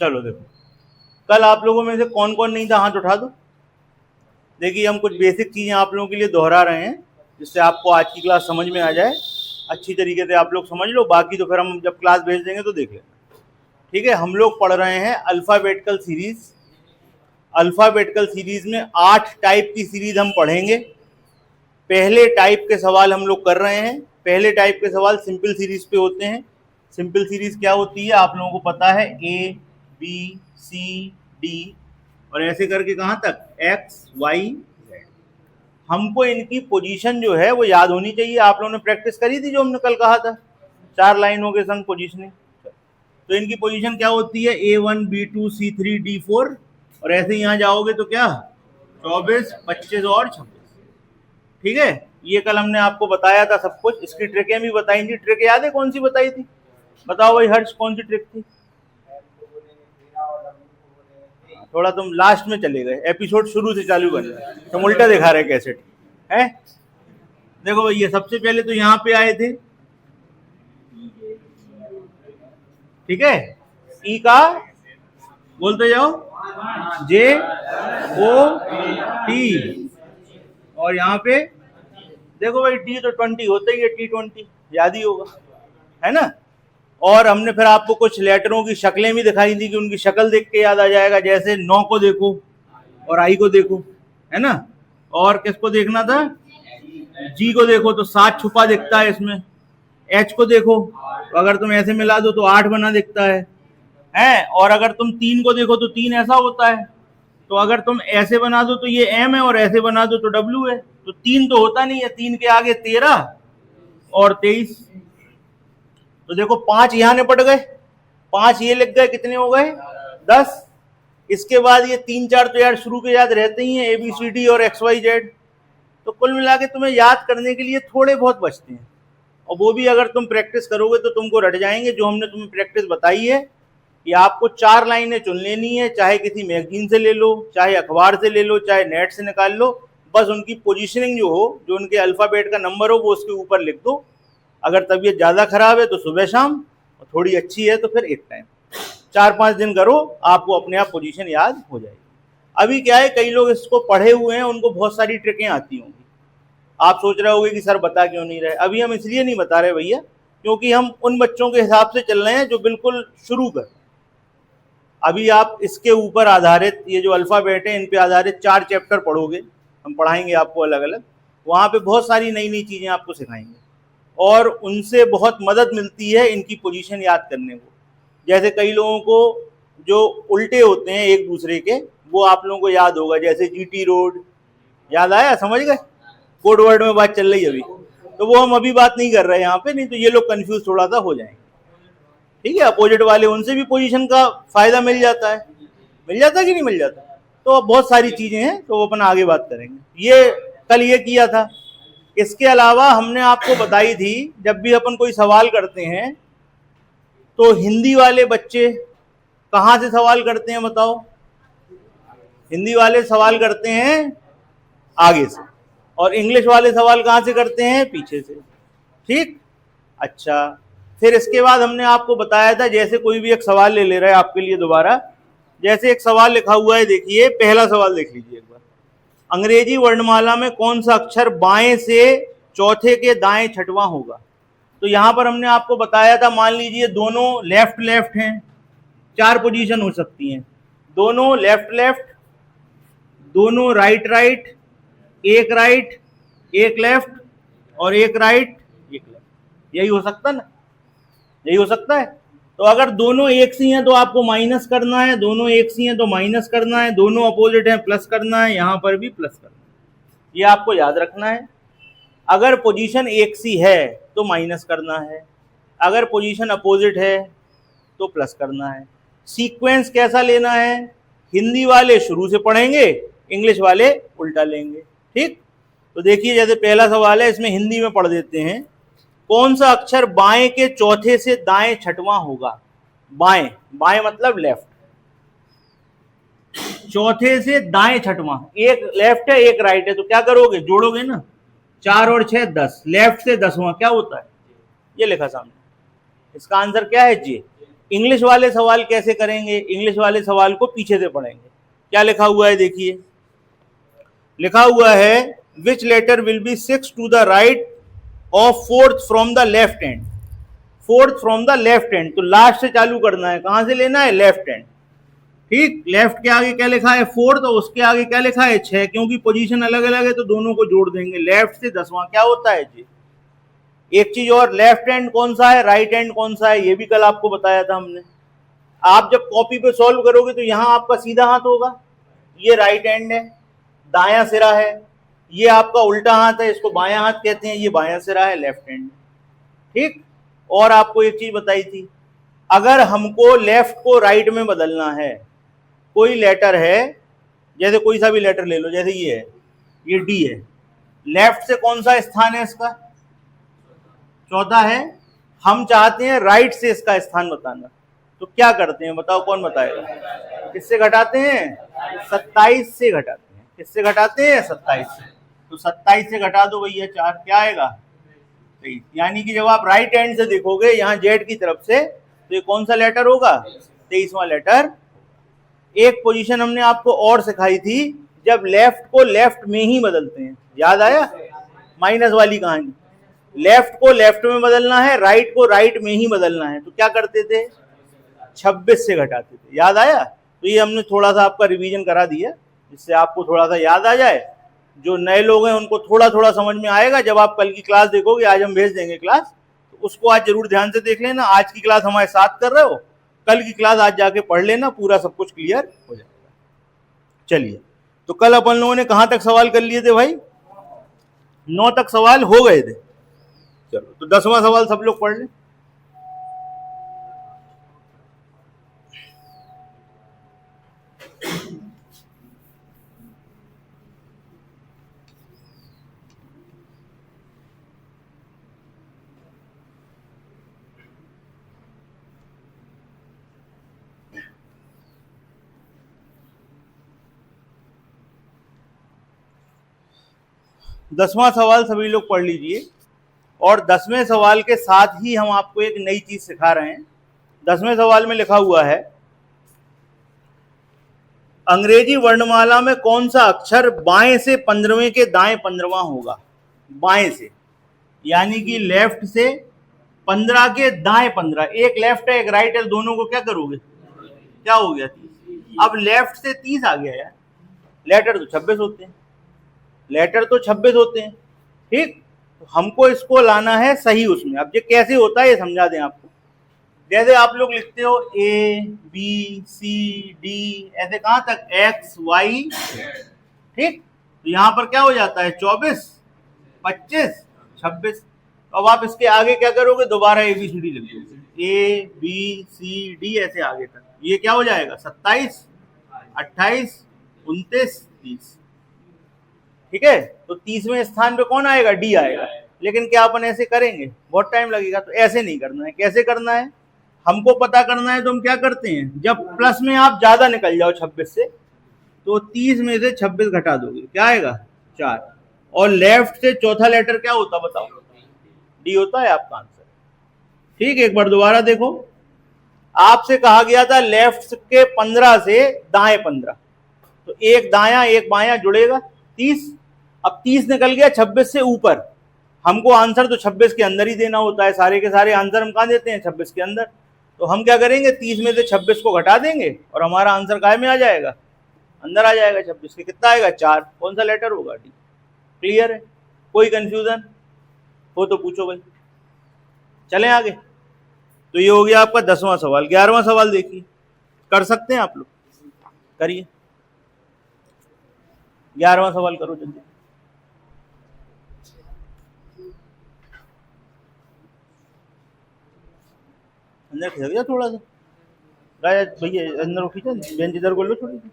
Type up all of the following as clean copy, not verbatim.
चलो देखो, कल आप लोगों में से कौन कौन नहीं था, हाथ उठा दो। देखिए हम कुछ बेसिक चीज़ें आप लोगों के लिए दोहरा रहे हैं जिससे आपको आज की क्लास समझ में आ जाए, अच्छी तरीके से आप लोग समझ लो, बाकी तो फिर हम जब क्लास भेज देंगे तो देख लेना। ठीक है, हम लोग पढ़ रहे हैं अल्फ़ाबेटिकल सीरीज। अल्फ़ाबेटिकल सीरीज में 8 टाइप की सीरीज हम पढ़ेंगे। पहले टाइप के सवाल हम लोग कर रहे हैं। पहले टाइप के सवाल सिंपल सीरीज पे होते हैं। सिंपल सीरीज क्या होती है आप लोगों को पता है, ए बी सी डी और ऐसे करके कहाँ तक, एक्स वाई जेड। हमको इनकी पोजीशन जो है वो याद होनी चाहिए। आप लोगों ने प्रैक्टिस करी थी जो हमने कल कहा था, 4 लाइनों के संग पोजीशनिंग। तो इनकी पोजीशन क्या होती है, A1 B2 C3 D4 और ऐसे यहाँ जाओगे तो क्या 24 25 और 26। ठीक है, ये कल हमने आपको बताया था सब कुछ। इसकी ट्रिकें भी बताई थी। ट्रिक याद है कौन सी बताई थी, बताओ भाई हर्ष, कौन सी ट्रिक थी? थोड़ा तुम लास्ट में चले गए, एपिसोड शुरू से चालू करना, तुम उल्टा दिखा रहे कैसेट है। देखो भाई, ये सबसे पहले तो यहाँ पे आए थे, ठीक है, ई का बोलते जाओ, जे ओ टी, और यहाँ पे देखो भाई टी तो 20 होता ही है, T20 याद ही होगा, है ना। और हमने फिर आपको कुछ लेटरों की शक्लें भी दिखाई थी कि उनकी शक्ल देख के याद आ जाएगा, जैसे 9 को देखो और आई को देखो, है ना। और किसको देखना था, जी को देखो तो 7 छुपा दिखता है इसमें। एच को देखो तो अगर तुम ऐसे मिला दो तो 8 बना दिखता है। और अगर तुम 3 को देखो तो 3 ऐसा होता है। तो अगर तुम ऐसे बना दो तो ये एम है और ऐसे बना दो तो डब्ल्यू है। तो 3 तो होता नहीं है, 3 के आगे 13 और 23। तो देखो 5 यहां निपट गए, 5 ये लिख गए, कितने हो गए 10। इसके बाद ये 3 4 तो यार शुरू के याद रहते ही हैं, ABCD और XYZ। तो कुल मिला के तुम्हें याद करने के लिए थोड़े बहुत बचते हैं, और वो भी अगर तुम प्रैक्टिस करोगे तो तुमको रट जाएंगे। जो हमने तुम्हें प्रैक्टिस बताई है कि आपको 4 लाइनें चुन लेनी है, चाहे किसी मैगजीन से ले लो, चाहे अखबार से ले लो, चाहे नेट से निकाल लो। बस उनकी पोजीशनिंग जो हो, जो उनके अल्फ़ाबेट का नंबर हो, वो उसके ऊपर लिख दो। अगर तबीयत ज़्यादा खराब है तो सुबह शाम, और थोड़ी अच्छी है तो फिर एक टाइम। 4-5 दिन करो, आपको अपने आप पोजीशन याद हो जाएगी। अभी क्या है, कई लोग इसको पढ़े हुए हैं, उनको बहुत सारी ट्रिकें आती होंगी। आप सोच रहे होगे कि सर बता क्यों नहीं रहे। अभी हम इसलिए नहीं बता रहे भैया, क्योंकि हम उन बच्चों के हिसाब से चल रहे हैं जो बिल्कुल शुरू कर। अभी आप इसके ऊपर आधारित, ये जो अल्फ़ाबेट है इन पे आधारित 4 चैप्टर पढ़ोगे, हम पढ़ाएंगे आपको अलग अलग। वहाँ पे बहुत सारी नई नई चीज़ें आपको सिखाएंगे और उनसे बहुत मदद मिलती है इनकी पोजीशन याद करने को। जैसे कई लोगों को जो उल्टे होते हैं एक दूसरे के, वो आप लोगों को याद होगा, जैसे GT रोड, याद आया, समझ गए। कोड वर्ड में बात चल रही है अभी, तो वो हम अभी बात नहीं कर रहे हैं यहाँ पे, नहीं तो ये लोग कंफ्यूज थोड़ा सा हो जाएंगे। ठीक है, अपोजिट वाले, उनसे भी पोजीशन का फायदा मिल जाता है, मिल जाता है कि नहीं मिल जाता। तो अब बहुत सारी चीजें हैं, तो वो अपन आगे बात करेंगे। ये कल ये किया था। इसके अलावा हमने आपको बताई थी, जब भी अपन कोई सवाल करते हैं तो हिंदी वाले बच्चे कहाँ से सवाल करते हैं बताओ। हिंदी वाले सवाल करते हैं आगे से, और इंग्लिश वाले सवाल कहाँ से करते हैं, पीछे से। ठीक, अच्छा। फिर इसके बाद हमने आपको बताया था, जैसे कोई भी एक सवाल ले रहा है आपके लिए दोबारा, जैसे एक सवाल लिखा हुआ है, देखिए पहला सवाल देख लीजिए एक बार। अंग्रेजी वर्णमाला में कौन सा अक्षर बाएं से चौथे के दाएं छठवां होगा। तो यहां पर हमने आपको बताया था, मान लीजिए दोनों लेफ्ट लेफ्ट हैं, 4 पोजीशन हो सकती हैं, दोनों लेफ्ट लेफ्ट, दोनों राइट राइट, एक राइट एक लेफ्ट और एक राइट एक लेफ्ट। यही हो सकता ना, यही हो सकता है। तो अगर दोनों एक सी हैं तो आपको माइनस करना है, दोनों एक सी हैं तो माइनस करना है, दोनों अपोजिट हैं प्लस करना है, यहां पर भी प्लस करना है। ये आपको याद रखना है। अगर पोजीशन एक सी है तो माइनस करना है, अगर पोजीशन अपोजिट है तो प्लस करना है। सीक्वेंस कैसा लेना है, हिंदी वाले शुरू से पढ़ेंगे, इंग्लिश वाले उल्टा लेंगे। ठीक, तो देखिए जैसे पहला सवाल है, इसमें हिंदी में पढ़ देते हैं। कौन सा अक्षर बाएं के चौथे से दाएं छठवां होगा। बाएं, बाएं मतलब लेफ्ट, चौथे से दाएं छठवां, एक लेफ्ट है एक राइट है, तो क्या करोगे, जोड़ोगे ना, 4 और 6 10, लेफ्ट से 10वां क्या होता है, ये लिखा सामने। इसका आंसर क्या है, जे। इंग्लिश वाले सवाल कैसे करेंगे? इंग्लिश वाले सवाल को पीछे से पढ़ेंगे। क्या लिखा हुआ है देखिए, लिखा हुआ है which letter will be 6 to the right of fourth from the left hand. Fourth from the left hand, तो लास्ट से चालू करना है, कहां से लेना है? Left hand. ठीक, लेफ्ट के आगे क्या लिखा है? फोर्थ, और उसके आगे क्या लिखा है? 6, क्योंकि पोजीशन अलग अलग है तो दोनों को जोड़ देंगे। लेफ्ट से 10वां क्या होता है जी? एक चीज और, लेफ्ट हैंड कौन सा है, राइट हैंड कौन सा है, ये भी कल आपको बताया था हमने। आप जब कॉपी पे सॉल्व करोगे तो यहां आपका सीधा हाथ होगा, ये राइट हैंड है, दायां सिरा है, ये आपका उल्टा हाथ है, इसको बायां हाथ कहते हैं, ये बायां सिरा है, लेफ्ट हैंड। ठीक, और आपको एक चीज बताई थी, अगर हमको लेफ्ट को राइट में बदलना है, कोई लेटर है, जैसे कोई सा भी लेटर ले लो, जैसे ये है, ये डी है, लेफ्ट से कौन सा स्थान है इसका? चौथा है। हम चाहते हैं राइट से इसका स्थान बताना, तो क्या करते हैं बताओ, कौन बताएगा? किससे घटाते हैं? 27 से घटाते हैं। किससे घटाते हैं? 27 से। तो 27 से घटा दो भैया 4, क्या आएगा? 23। यानी कि जब आप राइट हैंड से देखोगे यहाँ जेड की तरफ से, तो ये कौन सा लेटर होगा? 23वां लेटर। एक पोजीशन हमने आपको और सिखाई थी, जब लेफ्ट को लेफ्ट में ही बदलते हैं, याद आया? माइनस वाली कहानी, लेफ्ट को लेफ्ट में बदलना है, राइट को राइट में ही बदलना है, तो क्या करते थे? 26 से घटाते थे, याद आया? तो ये हमने थोड़ा सा आपका रिवीजन करा दिया, जिससे आपको थोड़ा सा याद आ जाए। जो नए लोग हैं उनको थोड़ा थोड़ा समझ में आएगा जब आप कल की क्लास देखोगे, आज हम भेज देंगे क्लास, तो उसको आज जरूर ध्यान से देख लेना। आज की क्लास हमारे साथ कर रहे हो, कल की क्लास आज जाके पढ़ लेना, पूरा सब कुछ क्लियर हो जाएगा। चलिए, तो कल अपन लोगों ने कहां तक सवाल कर लिए थे भाई? 9 तक सवाल हो गए थे। चलो, तो 10वां सवाल सब लोग पढ़ लें। दसवां सवाल सभी लोग पढ़ लीजिए, और 10वें सवाल के साथ ही हम आपको एक नई चीज सिखा रहे हैं। 10वें सवाल में लिखा हुआ है, अंग्रेजी वर्णमाला में कौन सा अक्षर बाएं से 15वें के दाएं 15वां होगा? बाएं से, यानी कि लेफ्ट से 15 के दाएं 15, एक लेफ्ट है एक राइट है, दोनों को क्या करोगे? क्या हो गया? 30। अब लेफ्ट से 30 आ गया यार, लेटर तो 26 होते हैं, लेटर तो 26 होते हैं। ठीक, तो हमको इसको लाना है सही उसमें। अब ये कैसे होता है ये समझा दें आपको। जैसे आप लोग लिखते हो ए बी सी डी, ऐसे कहां तक? X Y. ठीक, तो यहां पर क्या हो जाता है? 24, 25, 26। अब आप इसके आगे क्या करोगे? दोबारा ए बी सी डी लिख दोगे, ए बी सी डी ऐसे आगे तक, ये क्या हो जाएगा? 27, 28, 29, 30। ठीक है, तो 30वें स्थान पे कौन आएगा? डी आएगा। लेकिन क्या अपन ऐसे करेंगे? बहुत टाइम लगेगा, तो ऐसे नहीं करना है। कैसे करना है? हमको पता करना है तो हम क्या करते हैं, जब प्लस में आप ज्यादा निकल जाओ 26 से, तो 30 में से 26 घटा दोगे, क्या आएगा? 4। और लेफ्ट से चौथा लेटर क्या होता बताओ? डी होता है आपका आंसर। ठीक, एक बार दोबारा देखो, आपसे कहा गया था लेफ्ट के 15 से दाएं 15, तो एक दाया एक बायां जुड़ेगा 30। अब 30 निकल गया 26 से ऊपर, हमको आंसर तो 26 के अंदर ही देना होता है, सारे के सारे आंसर हम कहां देते हैं? 26 के अंदर। तो हम क्या करेंगे? 30 में से 26 को घटा देंगे और हमारा आंसर काय में आ जाएगा? अंदर आ जाएगा 26 के। कितना आएगा? 4। कौन सा लेटर होगा? डी। क्लियर है? कोई कंफ्यूजन हो तो पूछो भाई। चलें आगे। तो ये हो गया आपका 10वां सवाल। 11वां सवाल देखिए, कर सकते हैं आप लोग, करिए। 11वां सवाल करो जल्दी। अंदर खिसक जा थोड़ा सा, राजा भैया अंदर को खींचा, बेंच इधर को लो, थोड़ी सी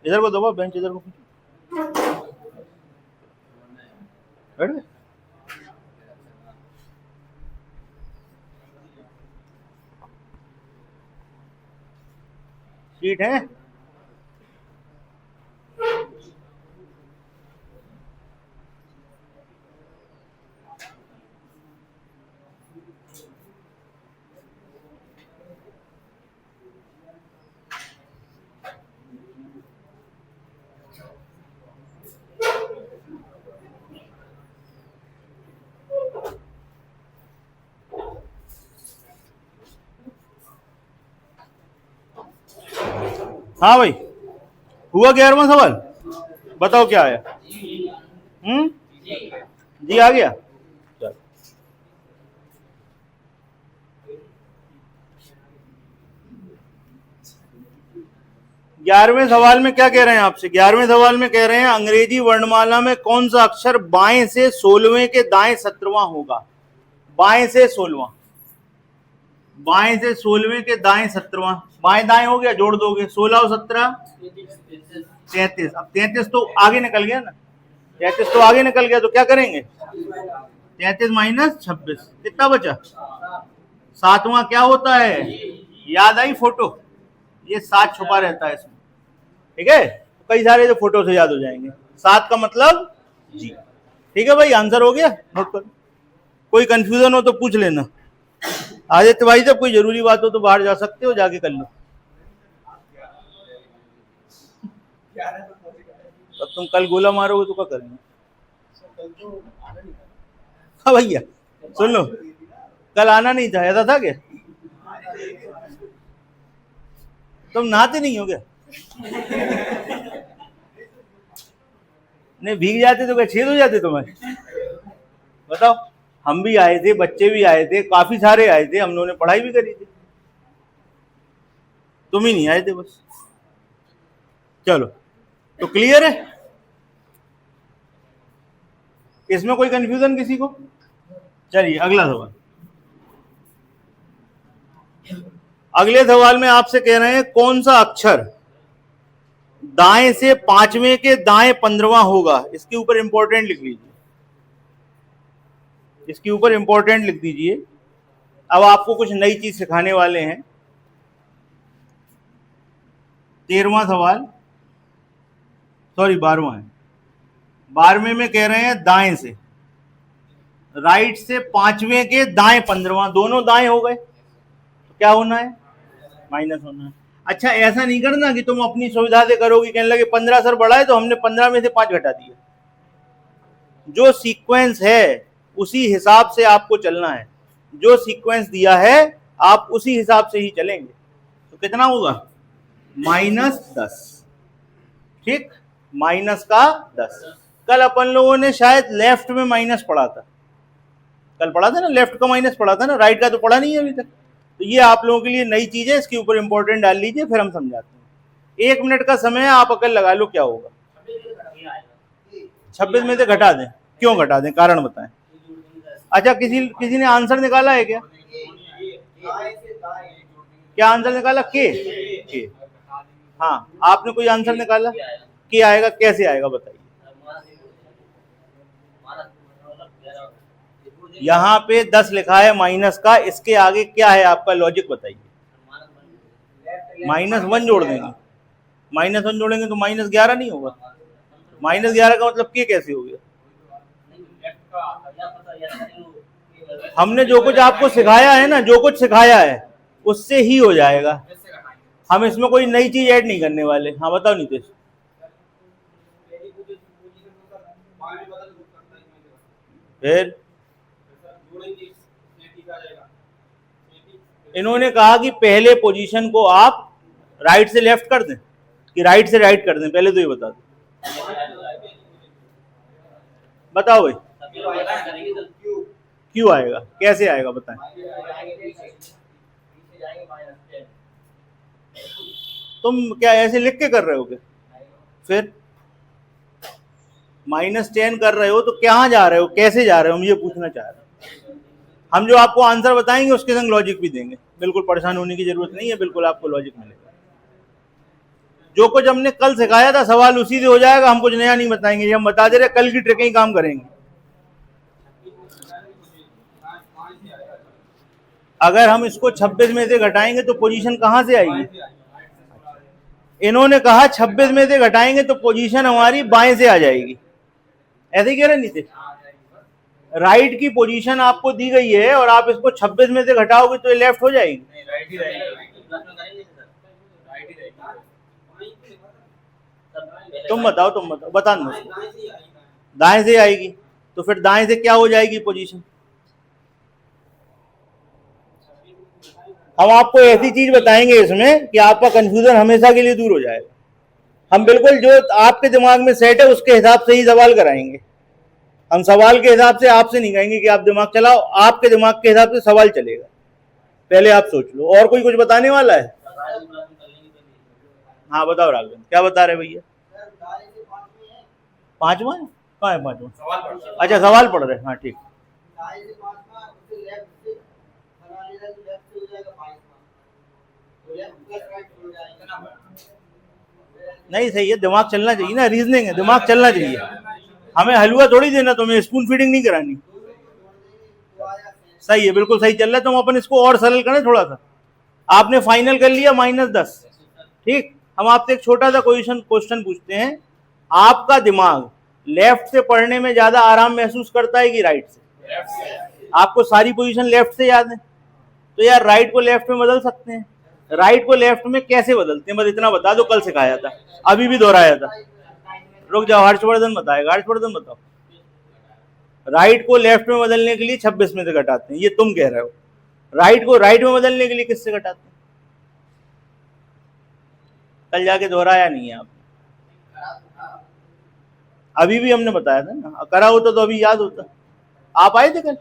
इधर को दबाओ, बेंच इधर को खींचो, बैठ गए। सीट है? हाँ भाई, हुआ 11वां सवाल, बताओ क्या आया। जी आ गया। चल 11वें सवाल में क्या कह रहे हैं आपसे, 11वें सवाल में कह रहे हैं अंग्रेजी वर्णमाला में कौन सा अक्षर बाएं से 16वें के दाएं 17वां होगा। बाएं से 16वां, बाएं से 16वें के दाएं 17वां, बाएं दाएं हो गया, जोड़ दोगे 16 और 17 33। अब 33 तो आगे निकल गया ना, 33 तो आगे निकल गया, तो क्या करेंगे 33 माइनस 26, कितना बचा 7वां। क्या होता है, याद आई फोटो, ये 7 छुपा रहता है इसमें, ठीक है। तो कई सारे जो फोटो से याद हो जाएंगे, 7 का मतलब जी। ठीक है भाई, आंसर हो गया, नोट करो। कोई कंफ्यूजन हो तो पूछ लेना। आदित्य भाई जब कोई जरूरी बात हो तो बाहर जा सकते हो, जाके कर लो। अब तुम कल गोला मारोगे तो क्या करेंगे। हाँ भैया सुन लो, कल आना नहीं था, ऐसा था क्या, तुम नहाते नहीं हो क्या। नहीं भीग जाते तो क्या छेद हो जाते तुम्हारे, बताओ। हम भी आए थे, बच्चे भी आए थे, काफी सारे आए थे, हम लोगों ने पढ़ाई भी करी थी, तुम ही नहीं आए थे बस। चलो तो क्लियर है, इसमें कोई कंफ्यूजन किसी को। चलिए अगला सवाल। अगले सवाल में आपसे कह रहे हैं कौन सा अक्षर दाएं से 5वें के दाएं 15वां होगा। इसके ऊपर इंपॉर्टेंट लिख लीजिए, इसके ऊपर इंपॉर्टेंट लिख दीजिए। अब आपको कुछ नई चीज सिखाने वाले हैं। 13वां सवाल, सॉरी 12वां है। 12वें में कह रहे हैं दाएं से, राइट से 5वें के दाएं 15वां, दोनों दाएं हो गए, तो क्या होना है माइनस होना है। अच्छा ऐसा नहीं करना कि तुम अपनी सुविधा से करोगे, कहने लगे 15 सर बढ़ा है तो हमने 15 में से 5 घटा दिया। जो सीक्वेंस है उसी हिसाब से आपको चलना है, जो सीक्वेंस दिया है आप उसी हिसाब से ही चलेंगे। तो कितना होगा -10, ठीक, माइनस का 10। कल अपन लोगों ने शायद लेफ्ट में माइनस पढ़ा था, कल पढ़ा था ना, लेफ्ट का माइनस पढ़ा था ना, राइट का तो पढ़ा नहीं है अभी तक। तो ये आप लोगों के लिए नई चीज है, इसके ऊपर इंपॉर्टेंट डाल लीजिए, फिर हम समझाते हैं। 1 मिनट का समय है, आप अकल लगा लो क्या होगा। 26 में से घटा दें, क्यों घटा दें, कारण बताएं। अच्छा किसी ने आंसर निकाला है क्या, क्या आंसर निकाला, के। हाँ आपने कोई आंसर निकाला, के आएगा, कैसे आएगा बताइए। यहाँ पे 10 लिखा है माइनस का, इसके आगे क्या है आपका लॉजिक बताइए। -1 जोड़ देंगे, -1 जोड़ेंगे तो -11 नहीं होगा, -11 का मतलब के कैसे हो गया। हमने जो कुछ आपको सिखाया है ना, जो कुछ सिखाया है उससे ही हो जाएगा, हम इसमें कोई नई चीज ऐड नहीं करने वाले। हाँ बताओ नीतीश। फिर इन्होंने कहा कि पहले पोजीशन को आप राइट से लेफ्ट कर दें कि राइट से राइट कर दें, पहले तो ये बता दो, बताओ भाई। क्यों आएगा, कैसे आएगा बताएं। तुम क्या ऐसे लिख के कर रहे हो क्या, फिर -10 कर रहे हो तो कहाँ जा रहे हो, कैसे जा रहे हो, हम ये पूछना चाह रहे हैं। हम जो आपको आंसर बताएंगे उसके संग लॉजिक भी देंगे, बिल्कुल परेशान होने की जरूरत नहीं है, बिल्कुल आपको लॉजिक मिलेगा। जो कुछ हमने कल सिखाया था सवाल उसी से हो जाएगा, हम कुछ नया नहीं बताएंगे, ये हम बता दे रहे कल की ट्रिक ही काम करेंगे। अगर हम इसको 26 में से घटाएंगे तो पोजीशन कहां से आएगी, इन्होंने कहा 26 में से घटाएंगे तो पोजीशन हमारी बाएं से आ जाएगी, ऐसे ही कह रहे नीतीश। राइट की पोजीशन आपको दी गई है और आप इसको 26 में से घटाओगे तो ये लेफ्ट हो जाएगी। तुम बताओ बता दो। दाएं से आएगी, तो फिर दाएं से क्या हो जाएगी पोजीशन, हम आपको ऐसी चीज बताएंगे इसमें कि आपका कंफ्यूजन हमेशा के लिए दूर हो जाएगा। हम बिल्कुल जो आपके दिमाग में सेट है उसके हिसाब से ही सवाल कराएंगे। हम सवाल के हिसाब से आपसे नहीं कहेंगे कि आप दिमाग चलाओ, आपके दिमाग के हिसाब से सवाल चलेगा। पहले आप सोच लो। और कोई कुछ बताने वाला है? हाँ बताओ राघवन, क्या बता रहे भैया? पांचवा कहाँ है? पांचवा, अच्छा सवाल पढ़ रहे हैं। हाँ ठीक, नहीं सही है, दिमाग चलना चाहिए ना, रीजनिंग है, दिमाग चलना चाहिए। हमें हलवा थोड़ी देना, तुम्हें स्पून फीडिंग नहीं करानी। सही है, बिल्कुल सही चल रहा है। तुम अपन इसको और सरल करें थोड़ा सा। आपने फाइनल कर लिया -10, ठीक। हम आपसे एक छोटा सा क्वेश्चन पूछते हैं। आपका दिमाग लेफ्ट से पढ़ने में ज्यादा आराम महसूस करता है कि राइट से? आपको सारी पोजीशन लेफ्ट से याद है, तो यार राइट को लेफ्ट में बदल सकते हैं। राइट को लेफ्ट में कैसे बदलते हैं बस इतना बता दो, कल सिखाया था, अभी भी दोहराया था। रुक जाओ, हर्षवर्धन बताएगा। हर्षवर्धन बताओ। राइट को लेफ्ट में बदलने के लिए 26 में से घटाते हैं, ये तुम कह रहे हो। राइट को राइट में बदलने के लिए किससे घटाते हैं? कल जाके दोहराया नहीं है आप, अभी भी हमने बताया था ना। करा होता तो अभी याद होता। आप आए थे कल?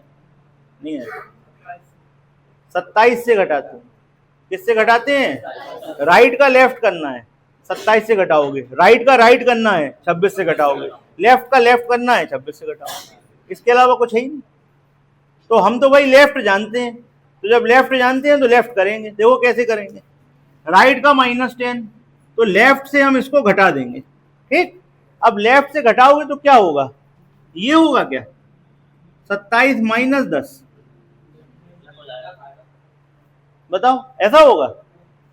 नहीं आए। 27 से घटाते हैं। किससे घटाते हैं? राइट का लेफ्ट करना है, 27 से घटाओगे। राइट का राइट करना है, 26 से घटाओगे। लेफ्ट का लेफ्ट करना है, 26 से घटाओगे। इसके अलावा कुछ है ही नहीं। तो हम तो भाई लेफ्ट जानते हैं, तो जब लेफ्ट जानते हैं तो लेफ्ट करेंगे। देखो कैसे करेंगे। राइट का -10, तो लेफ्ट से हम इसको घटा देंगे, ठीक। अब लेफ्ट से घटाओगे तो क्या होगा? ये होगा क्या? 27 - 10, बताओ ऐसा होगा?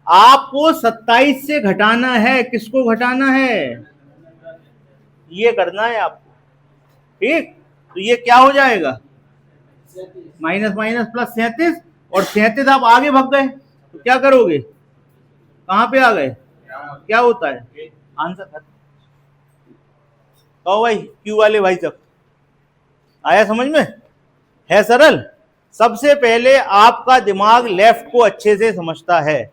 आपको 27 से घटाना है। किसको घटाना है? ये करना है आपको, ठीक। तो ये क्या हो जाएगा? माइनस माइनस प्लस 37, और 37 आप आगे भाग गए तो क्या करोगे? कहां पे आ गए? क्या होता है? आंसर खत्म। कहो भाई, क्यू वाले भाई तक आया समझ में? है सरल। सबसे पहले आपका दिमाग लेफ्ट को अच्छे से समझता है,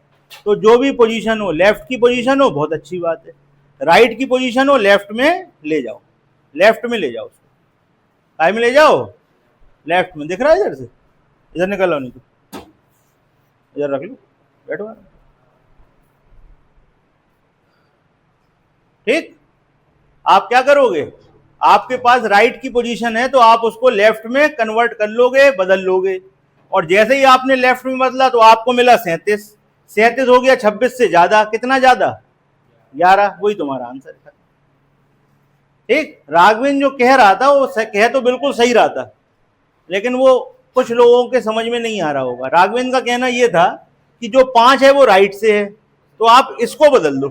तो जो भी पोजीशन हो, लेफ्ट की पोजीशन हो बहुत अच्छी बात है, राइट की पोजीशन हो लेफ्ट में ले जाओ, लेफ्ट में ले जाओ उसको। काय में ले जाओ? लेफ्ट में। दिख रहा है इधर से? इधर निकल लो, नहीं तो इधर रख लो, बैठो, ठीक। आप क्या करोगे? आपके पास राइट की पोजीशन है तो आप उसको लेफ्ट में कन्वर्ट कर लोगे, बदल लोगे। और जैसे ही आपने लेफ्ट में बदला तो आपको मिला 37। 37 हो गया 26 से ज्यादा। कितना ज्यादा? 11। वही तुम्हारा आंसर है, ठीक। राघवेंद्र जो कह रहा था वो कह तो बिल्कुल सही रहा था, लेकिन वो कुछ लोगों के समझ में नहीं आ रहा होगा। राघवेंद्र का कहना यह था कि जो 5 है वो राइट से है, तो आप इसको बदल दो,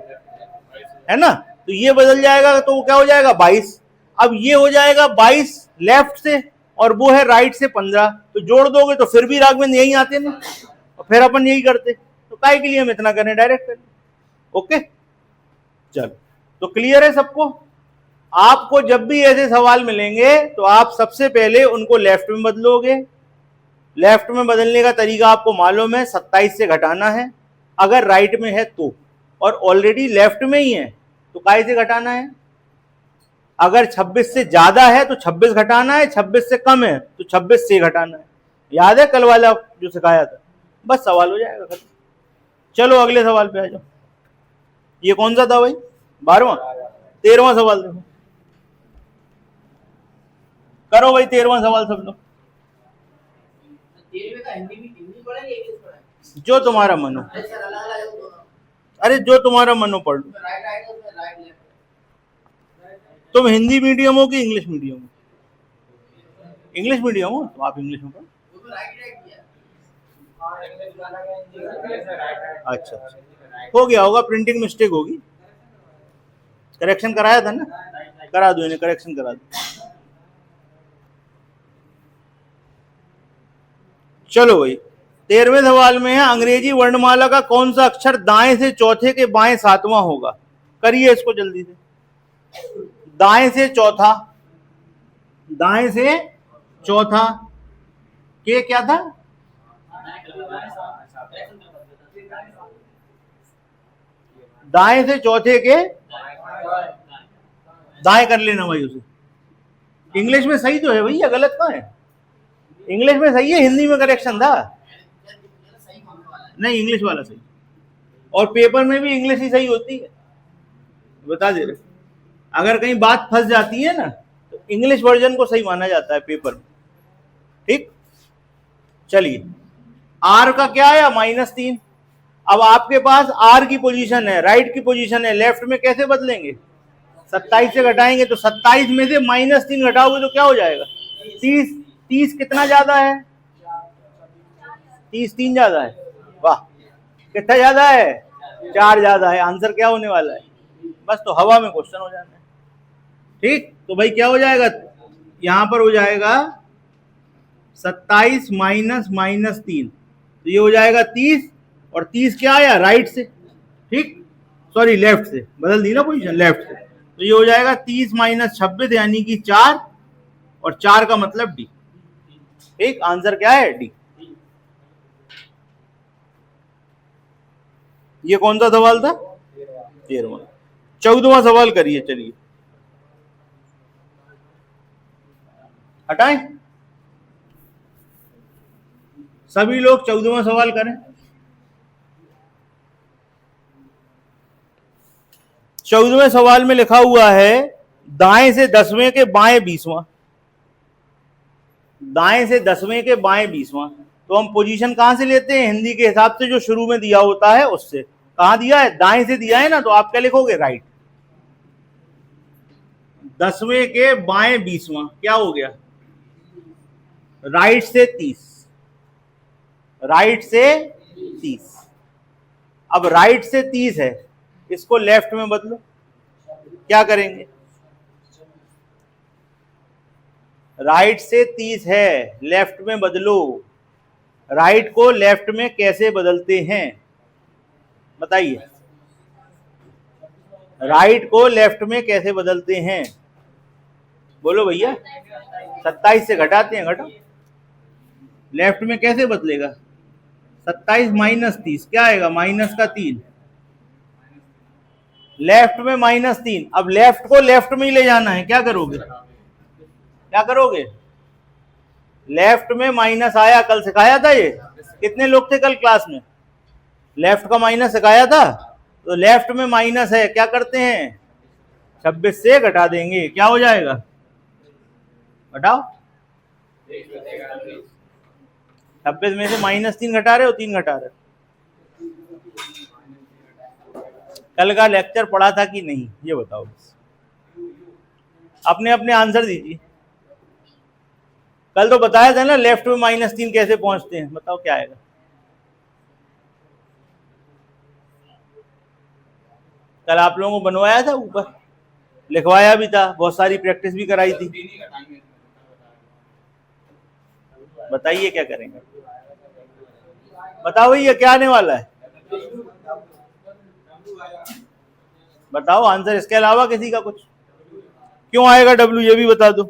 है ना। तो ये बदल जाएगा तो क्या हो जाएगा? 22। अब ये हो जाएगा 22 लेफ्ट से, और वो है राइट से 15। तो जोड़ दोगे तो फिर भी राघवेंद्र यही आते ना, और फिर अपन यही करते। तो काय के लिए हम इतना करें, डायरेक्ट करें। ओके चलो, तो क्लियर है सबको? आपको जब भी ऐसे सवाल मिलेंगे तो आप सबसे पहले उनको लेफ्ट में बदलोगे। लेफ्ट में बदलने का तरीका आपको मालूम है, 27 से घटाना है अगर राइट में है तो, और ऑलरेडी लेफ्ट में ही है तो काय से घटाना है? अगर 26 से ज्यादा है तो 26 घटाना है, 26 से कम है तो 26 से घटाना है। याद है कल वाला जो सिखाया था? बस सवाल हो जाएगा खत्म। चलो अगले सवाल पे आ जाओ। ये कौन सा था भाई? 12वां? 13वां सवाल देखो, करो भाई 13वां सवाल सब लोग। जो तुम्हारा मन हो, अरे जो तुम्हारा मन हो पढ़ लो। तुम हिंदी मीडियम हो कि इंग्लिश मीडियम हो? इंग्लिश मीडियम हो तो आप इंग्लिश में पढ़ो। अच्छा, हो गया होगा, प्रिंटिंग मिस्टेक होगी। करेक्शन कराया था ना? करा दो इन्हें, करेक्शन करा दो। चलो भाई 13वें सवाल में है, अंग्रेजी वर्णमाला का कौन सा अक्षर दाएं से चौथे के बाएं 7वां होगा? करिए इसको जल्दी से। दाएं से चौथा, दाएं से चौथा के क्या था? दाएं से चौथे के दाएं कर लेना भाई उसे। इंग्लिश में सही तो है भैया, गलत कहाँ है? इंग्लिश में सही है, हिंदी में करेक्शन था। नहीं, इंग्लिश वाला सही, और पेपर में भी इंग्लिश ही सही होती है, बता दे रहे। अगर कहीं बात फंस जाती है ना तो इंग्लिश वर्जन को सही माना जाता है पेपर में। ठीक, चलिए आर का क्या आया? -3। अब आपके पास आर की पोजीशन है, राइट की पोजीशन है, लेफ्ट में कैसे बदलेंगे? 27 से घटाएंगे, तो 27 में से -3 घटाओगे तो क्या हो जाएगा? 30। 30 कितना ज्यादा है? 30 3 ज्यादा है। वाह, कितना ज्यादा है? 4 ज्यादा है। आंसर क्या होने वाला है? बस तो हवा में क्वेश्चन हो जाना है। ठीक, तो भाई क्या हो जाएगा? यहां पर हो जाएगा 27 माइनस -3, तो ये हो जाएगा 30, और 30 क्या आया? राइट से, ठीक, सॉरी लेफ्ट से, बदल दी ना पोजीशन, लेफ्ट से, तो ये हो जाएगा 30 माइनस 26 यानी कि 4, और 4 का मतलब डी। ठीक, आंसर क्या है? डी। ये कौन सा सवाल था? 13वां। 14वां सवाल करिए, चलिए हटाएं, सभी लोग 14वां सवाल करें। 14वें सवाल में लिखा हुआ है दाएं से 10वें के बाएं 20वां। दाएं से 10वें के बाएं 20वां, तो हम पोजीशन कहां से लेते हैं? हिंदी के हिसाब से जो शुरू में दिया होता है उससे। कहां दिया है? दाएं से दिया है ना, तो आप क्या लिखोगे? राइट। 10वें के बाएं 20वां क्या हो गया? राइट से 30, राइट से 30। अब राइट से 30 है, इसको लेफ्ट में बदलो। क्या करेंगे? राइट से 30 है, लेफ्ट में बदलो। राइट को लेफ्ट में कैसे बदलते हैं बताइए? राइट को लेफ्ट में कैसे बदलते हैं? बोलो भैया। 27 से घटाते हैं, घटाओ। लेफ्ट में कैसे बदलेगा? 27 माइनस 30 क्या आएगा? माइनस का 3। लेफ्ट में -3। अब लेफ्ट को लेफ्ट में ही ले जाना है, क्या करोगे? क्या करोगे? लेफ्ट में माइनस आया, कल सिखाया था ये। कितने लोग थे कल क्लास में? लेफ्ट का माइनस सिखाया था। तो लेफ्ट में माइनस है, क्या करते हैं? 26 से घटा देंगे, क्या हो जाएगा? घटाओ। 26 में से -3 घटा रहे हो, 3 घटा रहे हो। कल का लेक्चर पढ़ा था कि नहीं ये बताओ, अपने अपने आंसर दीजिए। कल तो बताया था ना लेफ्ट में -3 कैसे पहुंचते हैं, बताओ क्या आएगा? कल आप लोगों को बनवाया था, ऊपर लिखवाया भी था, बहुत सारी प्रैक्टिस भी कराई थी। बताइए क्या करेंगे? बताओ ये क्या आने वाला है? बताओ आंसर, इसके अलावा किसी का कुछ? क्यों आएगा डब्ल्यू, ये भी बता दो।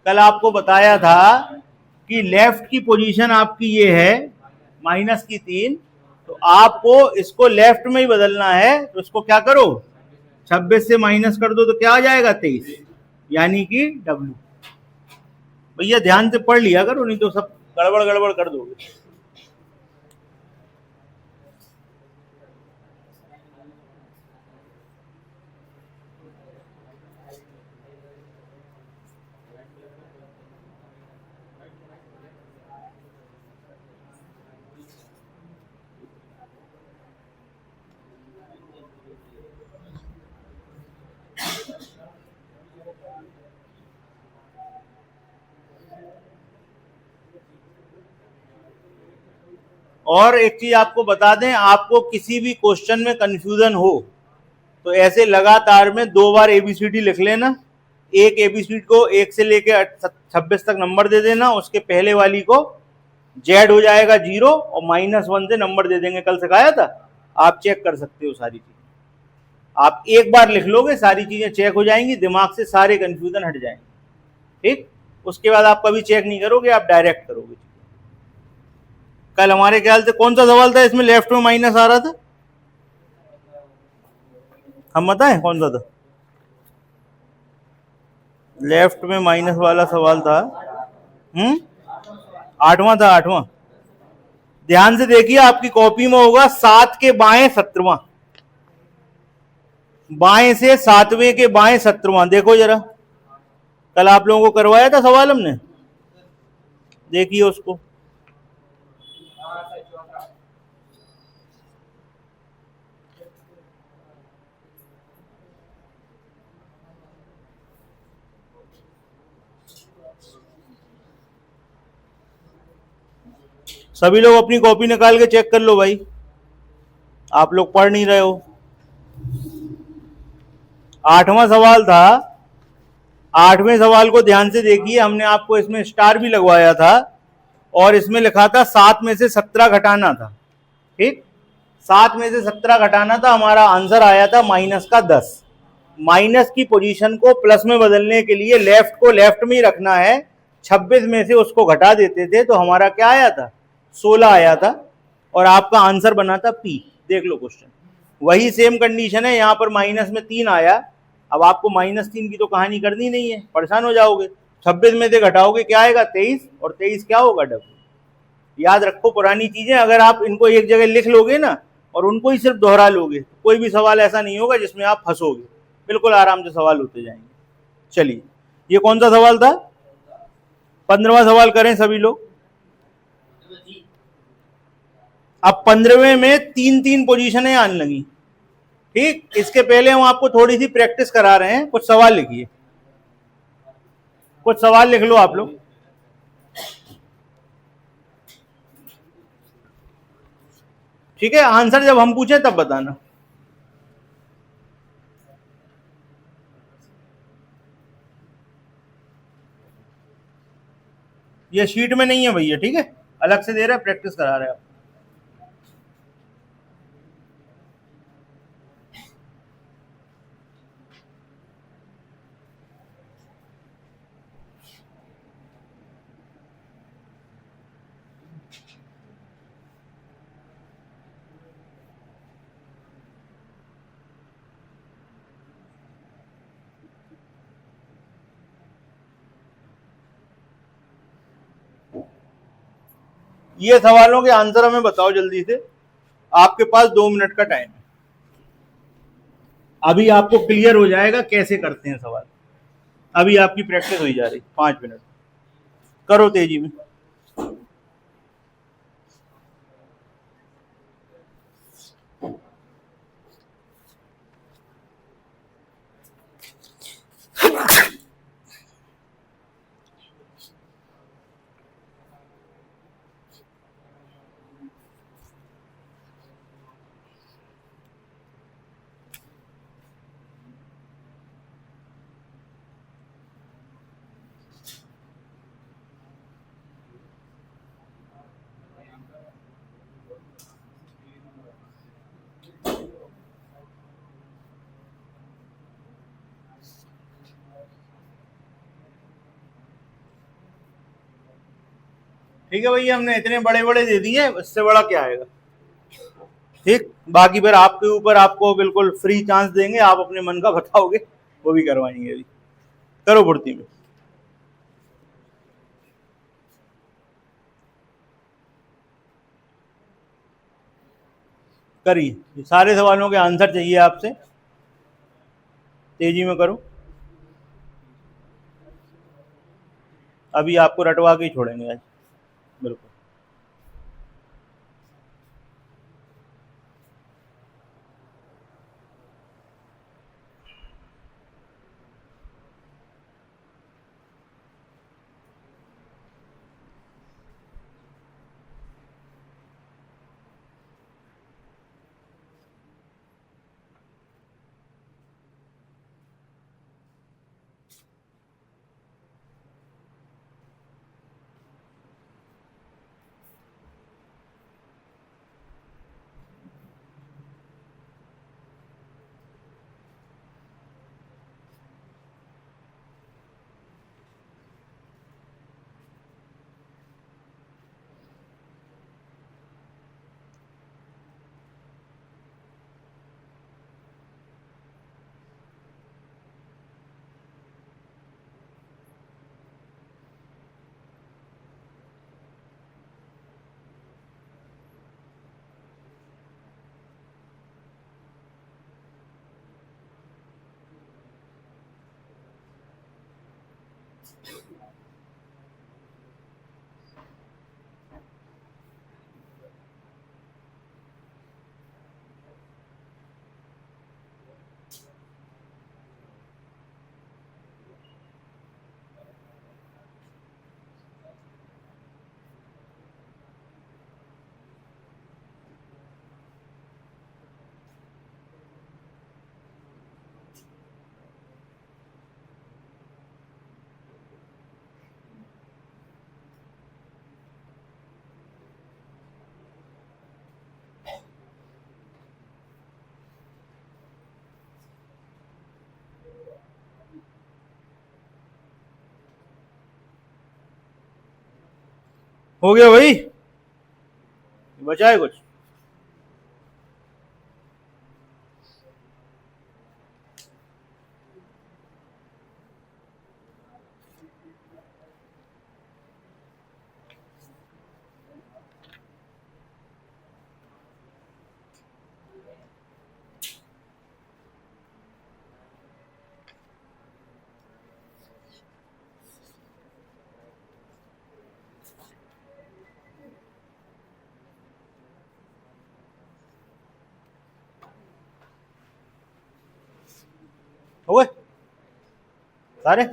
कल आपको बताया था कि लेफ्ट की पोजीशन आपकी ये है -3, तो आपको इसको लेफ्ट में ही बदलना है। तो इसको क्या करो? 26 से माइनस कर दो, तो क्या आ जाएगा? 23, यानी कि डब्ल्यू। भैया ध्यान से पढ़ लिया करो, नहीं तो सब गड़बड़ गड़बड़ कर दोगे। और एक चीज आपको बता दें, आपको किसी भी क्वेश्चन में कंफ्यूजन हो तो ऐसे लगातार में 2 बार ABCD लिख लेना। एक ABCD को 1 से लेके 26 तक नंबर दे देना, उसके पहले वाली को Z हो जाएगा 0 और -1 से नंबर दे देंगे। कल सिखाया था, आप चेक कर सकते हो सारी चीजें। आप एक बार लिख लोगे, सारी चीजें चेक हो जाएंगी, दिमाग से सारे कंफ्यूजन हट जाएंगे। ठीक, उसके बाद आप कभी चेक नहीं करोगे, आप डायरेक्ट करोगे। कल हमारे ख्याल से कौन सा सवाल था इसमें लेफ्ट में माइनस आ रहा था, हम बताएं कौन सा था? लेफ्ट में माइनस वाला सवाल था, हम्म, आठवां था, आठवां। ध्यान से देखिए, आपकी कॉपी में होगा 7 के बाएं 17वां, बाएं से 7वें के बाएं 17वां, देखो जरा, कल आप लोगों को करवाया था सवाल हमने, देखिए उसको। सभी लोग अपनी कॉपी निकाल के चेक कर लो भाई, आप लोग पढ़ नहीं रहे हो। आठवां सवाल था, आठवें सवाल को ध्यान से देखिए, हमने आपको इसमें स्टार भी लगवाया था और इसमें लिखा था 7 में से 17 घटाना था, ठीक, 7 में से 17 घटाना था, हमारा आंसर आया था माइनस का 10। माइनस की पोजीशन को प्लस में बदलने के लिए लेफ्ट को लेफ्ट में ही रखना है, 26 में से उसको घटा देते थे तो हमारा क्या आया था, 16 आया था और आपका आंसर बना था पी। देख लो क्वेश्चन, वही सेम कंडीशन है, यहां पर माइनस में 3 आया, अब आपको -3 की तो कहानी करनी नहीं है, परेशान हो जाओगे। 26 में से घटाओगे क्या आएगा, 23, और 23 क्या होगा, डब्ल्यू। याद रखो पुरानी चीजें, अगर आप इनको एक जगह लिख लोगे ना और उनको ही सिर्फ दोहरा लोगे, कोई भी सवाल ऐसा नहीं होगा जिसमें आप फंसोगे, बिल्कुल आराम से सवाल होते जाएंगे। चलिए, ये कौन सा सवाल था, 15वां सवाल करें सभी लोग। अब 15वें में 3-3 पोजीशनें आने लगी, ठीक, इसके पहले हम आपको थोड़ी सी प्रैक्टिस करा रहे हैं, कुछ सवाल लिखिए, कुछ सवाल लिख लो आप लोग। ठीक है, आंसर जब हम पूछें तब बताना। ये शीट में नहीं है भैया, ठीक है, अलग से दे रहे हैं, प्रैक्टिस करा रहे हैं आप। ये सवालों के आंसर हमें बताओ जल्दी से, आपके पास 2 मिनट का टाइम है, अभी आपको क्लियर हो जाएगा कैसे करते हैं सवाल, अभी आपकी प्रैक्टिस हुई जा रही, 5 मिनट करो तेजी में। ठीक है भैया, हमने इतने बड़े बड़े दे दिए, इससे बड़ा क्या आएगा, ठीक, बाकी फिर आपके ऊपर, आपको बिल्कुल फ्री चांस देंगे, आप अपने मन का बताओगे, वो भी करवाएंगे अभी। करो फुर्ती में, करिए, सारे सवालों के आंसर चाहिए आपसे, तेजी में करो, अभी आपको रटवा के ही छोड़ेंगे आज, बिल्कुल। हो गया भाई, बचा है कुछ? हो गए सारे?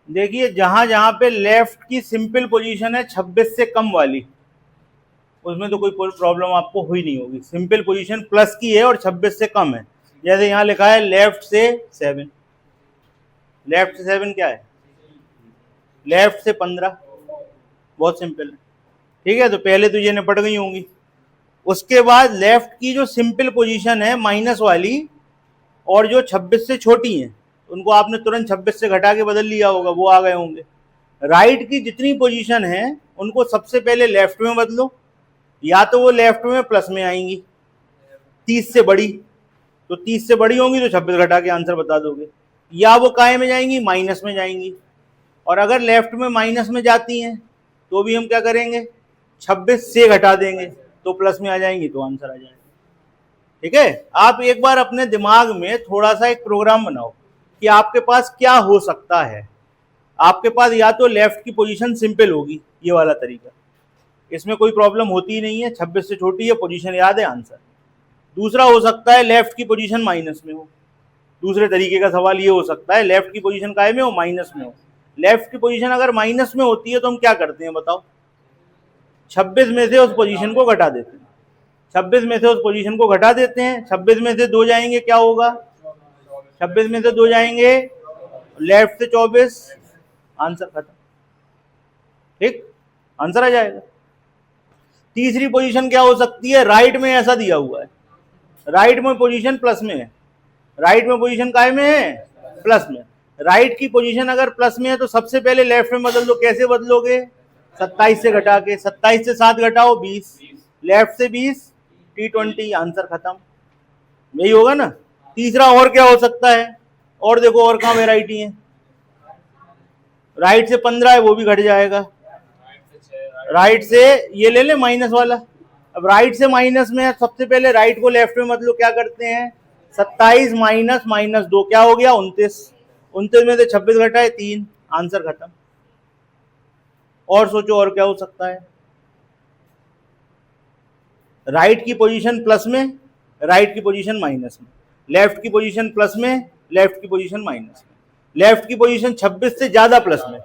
देखिए जहां जहां पे लेफ्ट की सिंपल पोजीशन है 26 से कम वाली, उसमें तो कोई प्रॉब्लम आपको हुई नहीं होगी। सिंपल पोजीशन प्लस की है और 26 से कम है, जैसे यहाँ लिखा है लेफ्ट से 7, लेफ्ट से 7 क्या है? लेफ्ट से 15, बहुत सिंपल है। ठीक है, तो पहले तो ये निपट गई होंगी। उसके बाद लेफ्ट की जो सिंपल पोजीशन है माइनस वाली और जो 26 से छोटी हैं, उनको आपने तुरंत 26 से घटा के बदल लिया होगा, वो आ गए होंगे। राइट की जितनी पोजीशन है उनको सबसे पहले लेफ्ट में बदलो, या तो वो लेफ्ट में प्लस में आएंगी 30 से बड़ी, तो 30 से बड़ी होंगी तो 26 घटा के आंसर बता दोगे, या वो काय में जाएंगी? माइनस में जाएंगी। और अगर लेफ्ट में माइनस में जाती हैं तो भी हम क्या करेंगे? 26 से घटा देंगे तो प्लस में आ जाएंगी, तो आंसर आ जाएगा। ठीक है, आप एक बार अपने दिमाग में थोड़ा सा एक प्रोग्राम बनाओ कि आपके पास क्या हो सकता है। आपके पास या तो लेफ्ट की पोजीशन सिंपल होगी, ये वाला तरीका, इसमें कोई प्रॉब्लम होती ही नहीं है, 26 से छोटी है, पोजीशन याद है, आंसर। दूसरा हो सकता है लेफ्ट की पोजीशन माइनस में हो। दूसरे तरीके का सवाल ये हो सकता है लेफ्ट की पोजीशन काय में हो? माइनस में हो। लेफ्ट की पोजीशन अगर माइनस में होती है तो हम क्या करते हैं बताओ? 26 में से उस पोजीशन को घटा देते हैं, 26 में से उस पोजीशन को घटा देते हैं, 26 में से 2 जाएंगे, क्या होगा? 26 में से 2 जाएंगे, लेफ्ट से 24, आंसर खत्म। ठीक, आंसर आ जाएगा। तीसरी पोजीशन क्या हो सकती है? राइट में ऐसा दिया हुआ है, राइट में पोजीशन प्लस में है, राइट में पोजीशन काय में है? प्लस में। राइट की पोजीशन अगर प्लस में है तो सबसे पहले लेफ्ट में बदल दो। कैसे बदलोगे? 27 से घटा के, 27 से 7 घटाओ 20, लेफ्ट से 20, T20, आंसर खत्म। यही होगा ना। तीसरा और क्या हो सकता है? और देखो और कहाँ वेराइटी है। राइट से 15 है, वो भी घट जाएगा। राइट से ये ले ले माइनस वाला। अब राइट से माइनस में है, सबसे पहले राइट को लेफ्ट में मतलब क्या करते हैं? 27 माइनस माइनस 2 क्या हो गया? 29, 29 में से 26 घटाए 3, आंसर खत्म। और सोचो और क्या हो सकता है। राइट की पोजीशन प्लस में, राइट की पोजीशन माइनस में, लेफ्ट की पोजीशन प्लस में, लेफ्ट की पोजीशन माइनस में, लेफ्ट की पोजीशन 26 से ज्यादा प्लस में,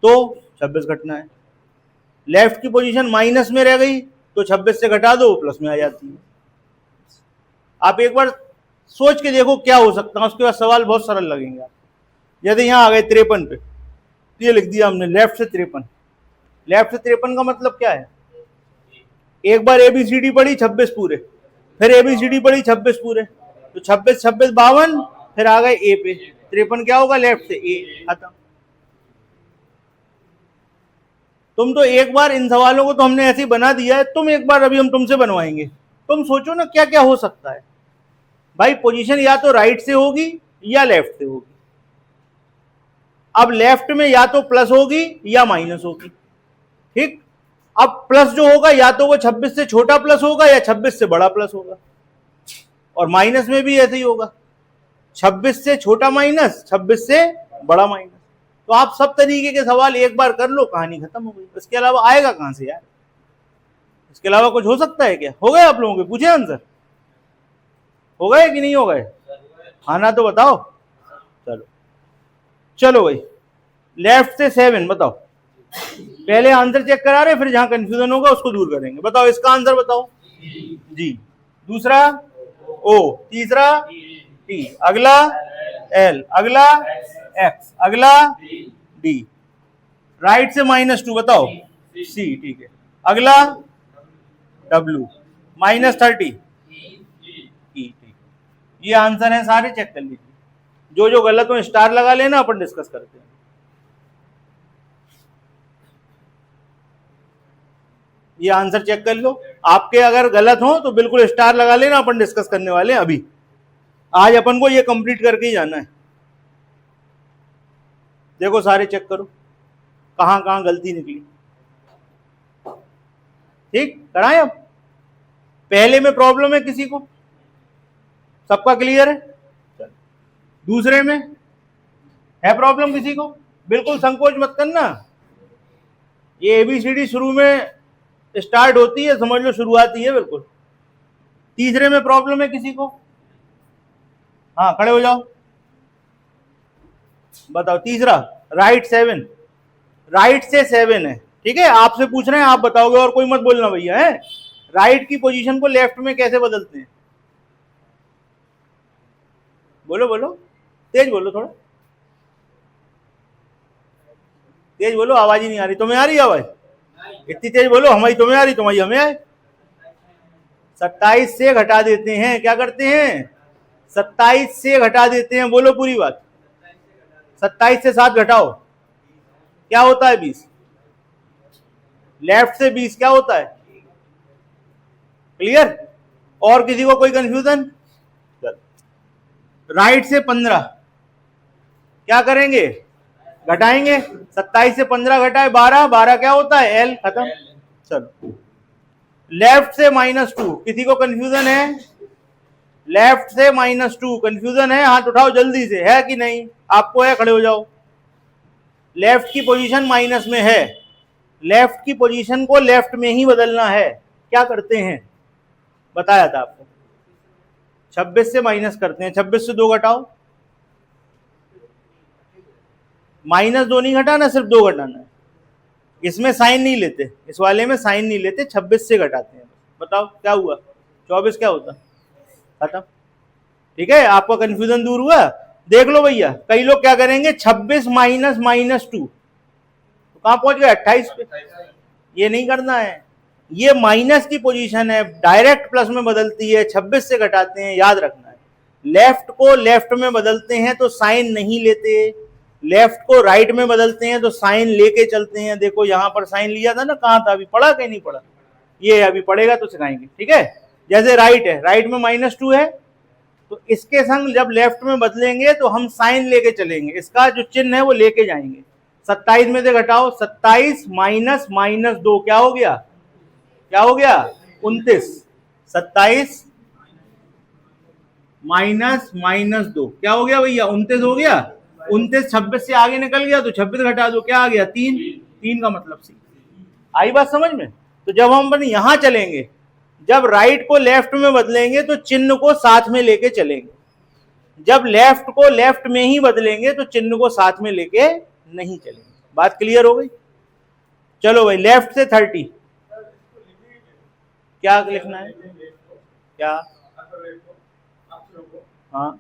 तो 26 घटना है। लेफ्ट की पोजीशन माइनस में रह गई तो 26 से घटा दो, प्लस में आ जाती है। आप एक बार सोच के देखो क्या हो सकता है, उसके बाद सवाल बहुत सरल लगेंगे आप। जैसे यहाँ आ गए 53 पे, ये लिख दिया हमने लेफ्ट से 53। लेफ्ट से 53 का मतलब क्या है? एक बार ABCD पढ़ी 26 पूरे, फिर ABCD पढ़ी 26 पूरे, तो 26 26 52, फिर आ गए ए पे। 53 क्या होगा? लेफ्ट से ए, खत्म। तुम तो एक बार इन सवालों को तो हमने ऐसे ही बना दिया है, तुम एक बार अभी हम तुमसे बनवाएंगे, तुम सोचो ना क्या क्या हो सकता है। भाई पोजीशन या तो राइट से होगी या लेफ्ट से होगी। अब लेफ्ट में या तो प्लस होगी या माइनस होगी, ठीक। अब प्लस जो होगा या तो वो 26 से छोटा प्लस होगा या 26 से बड़ा प्लस होगा, और माइनस में भी ऐसे ही होगा, 26 से छोटा माइनस, 26 से बड़ा माइनस। तो आप सब तरीके के सवाल एक बार कर लो, कहानी खत्म हो गई। इसके अलावा आएगा कहां से यार? इसके अलावा कुछ हो सकता है क्या? हो गए आप लोगों के? पूछे आंसर? हो गए कि नहीं हो गए? आना तो बताओ। चलो चलो भाई, लेफ्ट से 7 बताओ। पहले आंसर चेक करा रहे, फिर जहां कंफ्यूजन होगा उसको दूर करेंगे। बताओ इसका आंसर बताओ। जी, दूसरा ओ, तीसरा टी, अगला एल, अगला एक्स, अगला डी। राइट से -2 बताओ सी, ठीक है। अगला डब्ल्यू, -30 ई, ठीक। ये आंसर है सारे, चेक कर लीजिए। जो जो गलत हो स्टार लगा लेना, अपन डिस्कस करते हैं। ये आंसर चेक कर लो, आपके अगर गलत हो तो बिल्कुल स्टार लगा लेना, अपन डिस्कस करने वाले हैं अभी। आज अपन को ये कंप्लीट करके ही जाना है। देखो सारे चेक करो कहां कहां गलती निकली, ठीक। कराएं अब? पहले में प्रॉब्लम है किसी को? सबका क्लियर है? दूसरे में है प्रॉब्लम किसी को? बिल्कुल संकोच मत करना। ये ABCD शुरू में स्टार्ट होती है, समझ लो शुरुआती है बिल्कुल। तीसरे में प्रॉब्लम है किसी को? हाँ खड़े हो जाओ, बताओ। तीसरा राइट 7, राइट से 7 है, ठीक है। आपसे पूछ रहे हैं, आप बताओगे, और कोई मत बोलना भैया है। राइट की पोजीशन को लेफ्ट में कैसे बदलते हैं? बोलो बोलो, तेज बोलो, थोड़ा तेज बोलो, आवाज ही नहीं आ रही। तुम्हें आ रही आवाज? इतनी तेज बोलो, हमारी तुम्हें आ रही, तुम्हारी हमें आए। 27 से घटा देते हैं, क्या करते हैं? 27 से घटा देते हैं। बोलो पूरी बात। 27 से 7 घटाओ, क्या होता है? 20। लेफ्ट से 20 क्या होता है? क्लियर? और किसी को कोई कंफ्यूजन? राइट से 15 क्या करेंगे? घटाएंगे। 27 से 15 घटाए 12, 12 क्या होता है? एल, खत्म। चलो, लेफ्ट से -2, किसी को कंफ्यूजन है? लेफ्ट से -2 कंफ्यूजन है? हाथ उठाओ जल्दी से, है कि नहीं? आपको है, खड़े हो जाओ। लेफ्ट की पोजीशन माइनस में है, लेफ्ट की पोजीशन को लेफ्ट में ही बदलना है। क्या करते हैं? बताया था आपको, 26 से माइनस करते हैं। 26 से 2 घटाओ, -2 नहीं घटाना, सिर्फ 2 घटाना है। इसमें साइन नहीं लेते, इस वाले में साइन नहीं लेते, 26 से घटाते हैं। बताओ क्या हुआ? 24 क्या होता? खत्म। ठीक है, आपका कंफ्यूजन दूर हुआ। देख लो भैया, कई लोग क्या करेंगे, 26 माइनस -2 तो कहां पहुंच गए? 28 पे। ये नहीं करना है, ये माइनस की पोजीशन है, डायरेक्ट प्लस में बदलती है। 26 से घटाते हैं, याद रखना है। लेफ्ट को लेफ्ट में बदलते हैं तो साइन नहीं लेते, लेफ्ट को राइट में बदलते हैं तो साइन लेके चलते हैं। देखो यहां पर साइन लिया था ना, कहां था? अभी पढ़ा कि नहीं पढ़ा? ये अभी पढ़ेगा तो सिखाएंगे, ठीक है। जैसे राइट है, राइट में -2 है, तो इसके संग जब लेफ्ट में बदलेंगे तो हम साइन लेके चलेंगे, इसका जो चिन्ह है वो लेके जाएंगे। 27 में से घटाओ, 27 माइनस -2 क्या हो गया? क्या हो गया? 29। 27 माइनस -2 क्या हो गया भैया? 29 हो गया। 29 26 से आगे निकल गया तो 26 घटा दो, क्या आ गया? 3। 3 का मतलब सी। आई बात समझ में? तो जब हम यहां चलेंगे, जब राइट को लेफ्ट में बदलेंगे तो चिन्ह को साथ में लेके चलेंगे, जब लेफ्ट को लेफ्ट में ही बदलेंगे तो चिन्ह को साथ में लेके नहीं चलेंगे। बात क्लियर हो गई? चलो भाई, लेफ्ट से 30, क्या लिखना है, क्या, हाँ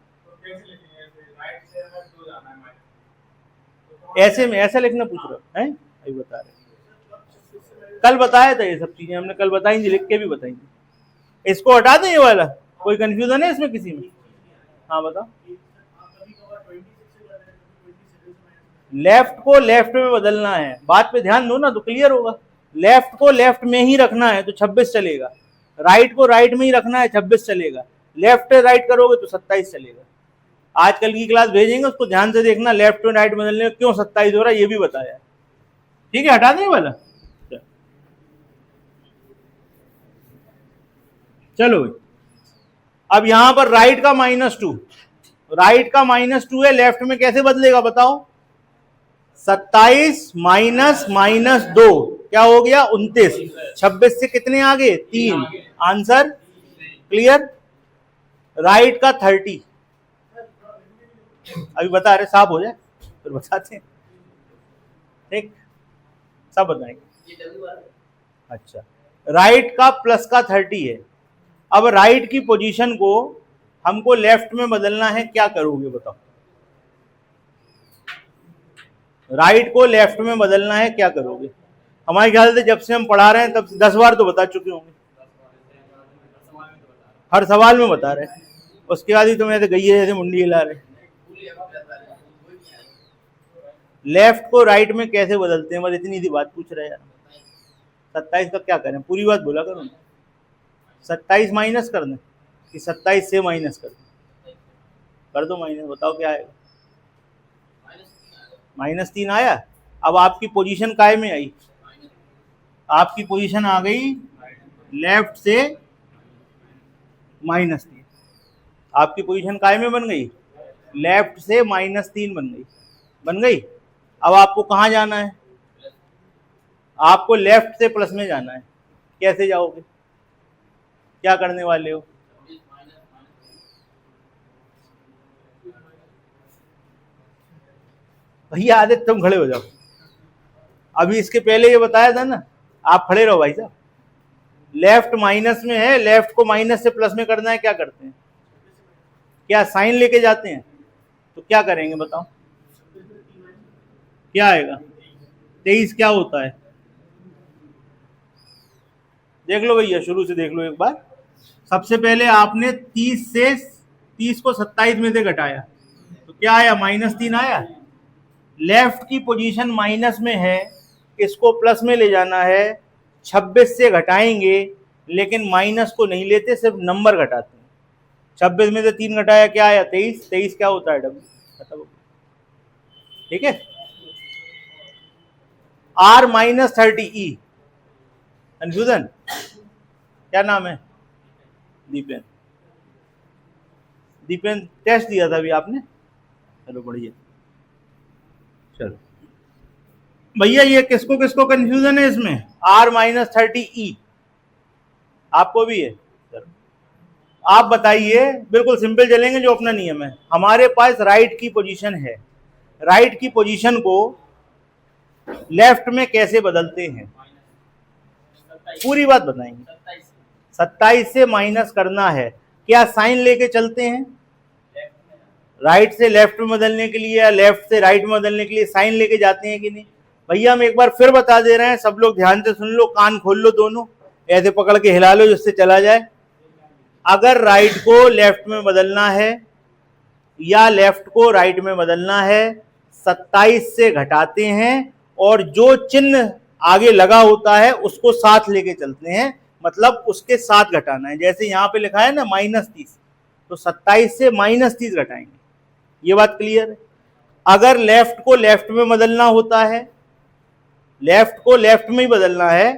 ऐसे में ऐसा लिखना पूछ रहे हैं, अभी बता रहे, कल बताया था ये सब चीजें हमने, कल बताई थी, लिख के भी बताई थी। इसको हटा दें ये वाला, कोई कंफ्यूजन है इसमें किसी में? हाँ बताओ। लेफ्ट को लेफ्ट में बदलना है, बात पे ध्यान दो ना तो क्लियर होगा। लेफ्ट को लेफ्ट में ही रखना है तो 26 चलेगा, राइट को राइट में ही रखना है 26 चलेगा, लेफ्ट से राइट करोगे तो 27 चलेगा। आजकल की क्लास भेजेंगे उसको ध्यान से देखना, लेफ्ट टू राइट बदलने में क्यों 27 हो रहा है ये भी बताया। ठीक है, हटा दें वाला। चलो अब यहां पर राइट का -2, राइट का -2 है, लेफ्ट में कैसे बदलेगा बताओ? 27 माइनस -2 क्या हो गया? 29। 26 से कितने आगे? 3। Answer clear. राइट का 30, अभी बता रहे, साफ हो जाए फिर बताते हैं, ठीक, सब बताएंगे। अच्छा, राइट का प्लस का 30 है। अब राइट की पोजीशन को हमको लेफ्ट में बदलना है, क्या करोगे बताओ? राइट को लेफ्ट में बदलना है, क्या करोगे? हमारे ख्याल से जब से हम पढ़ा रहे हैं तब 10 बार तो बता चुके होंगे, हर सवाल में बता रहे हैं, उसके बाद ही तुम ऐसे गई है जैसे मुंडी हिला रहे। लेफ्ट को राइट में कैसे बदलते हैं, बस इतनी सी बात पूछ रहे हैं। 27 का क्या करें, पूरी बात बोला करो ना। 27 माइनस कर दें कि 27 से माइनस कर दें? कर दो माइनस, बताओ क्या आएगा? -3 आया। अब आपकी पोजीशन काय में आई? आपकी पोजीशन आ गई लेफ्ट से -3, आपकी पोजीशन काय में बन गई? लेफ्ट से -3 बन गई, बन गई। अब आपको कहां जाना है? आपको लेफ्ट से प्लस में जाना है, कैसे जाओगे, क्या करने वाले हो? भैया आदित्य तुम खड़े हो जाओ, अभी इसके पहले ये बताया था ना, आप खड़े रहो भाई साहब। लेफ्ट माइनस में है, लेफ्ट को माइनस से प्लस में करना है, क्या करते हैं? क्या साइन लेके जाते हैं? तो क्या करेंगे बताओ, क्या आएगा? 23 क्या होता है? देख लो भैया, शुरू से देख लो एक बार। सबसे पहले आपने 30 को 27 में से घटाया तो क्या आया? -3 आया। लेफ्ट की पोजीशन माइनस में है, इसको प्लस में ले जाना है, 26 से घटाएंगे, लेकिन माइनस को नहीं लेते, सिर्फ नंबर घटाते हैं। 26 में से 3 घटाया, क्या आया? 23। 23 क्या होता है? डब्ल्यू। ठीक है, R-30E। कंफ्यूजन? क्या नाम है? दीपेन। दीपेन टेस्ट दिया था अभी आपने, चलो बढ़िया। चलो भैया, ये किसको किसको कंफ्यूजन है इसमें? R-30E आपको भी है? चलो आप बताइए, बिल्कुल सिंपल चलेंगे, जो अपना नियम है। हमारे पास राइट की पोजीशन है, राइट की पोजीशन को लेफ्ट में कैसे बदलते हैं, पूरी बात बताएंगे। 27 से माइनस करना है, क्या साइन लेके चलते हैं? राइट से लेफ्ट में बदलने के लिए या लेफ्ट से राइट में बदलने के लिए साइन लेके जाते हैं कि नहीं? भैया हम एक बार फिर बता दे रहे हैं, सब लोग ध्यान से सुन लो, कान खोल लो, दोनों ऐसे पकड़ के हिला लो जिससे चला जाए। अगर राइट को लेफ्ट में बदलना है या लेफ्ट को राइट में बदलना है, 27 से घटाते हैं और जो चिन्ह आगे लगा होता है उसको साथ लेके चलते हैं, मतलब उसके साथ घटाना है। जैसे यहां पे लिखा है ना -30, तो 27 से -30 घटाएंगे। ये बात क्लियर है? अगर लेफ्ट को लेफ्ट में बदलना होता है, लेफ्ट को लेफ्ट में ही बदलना है,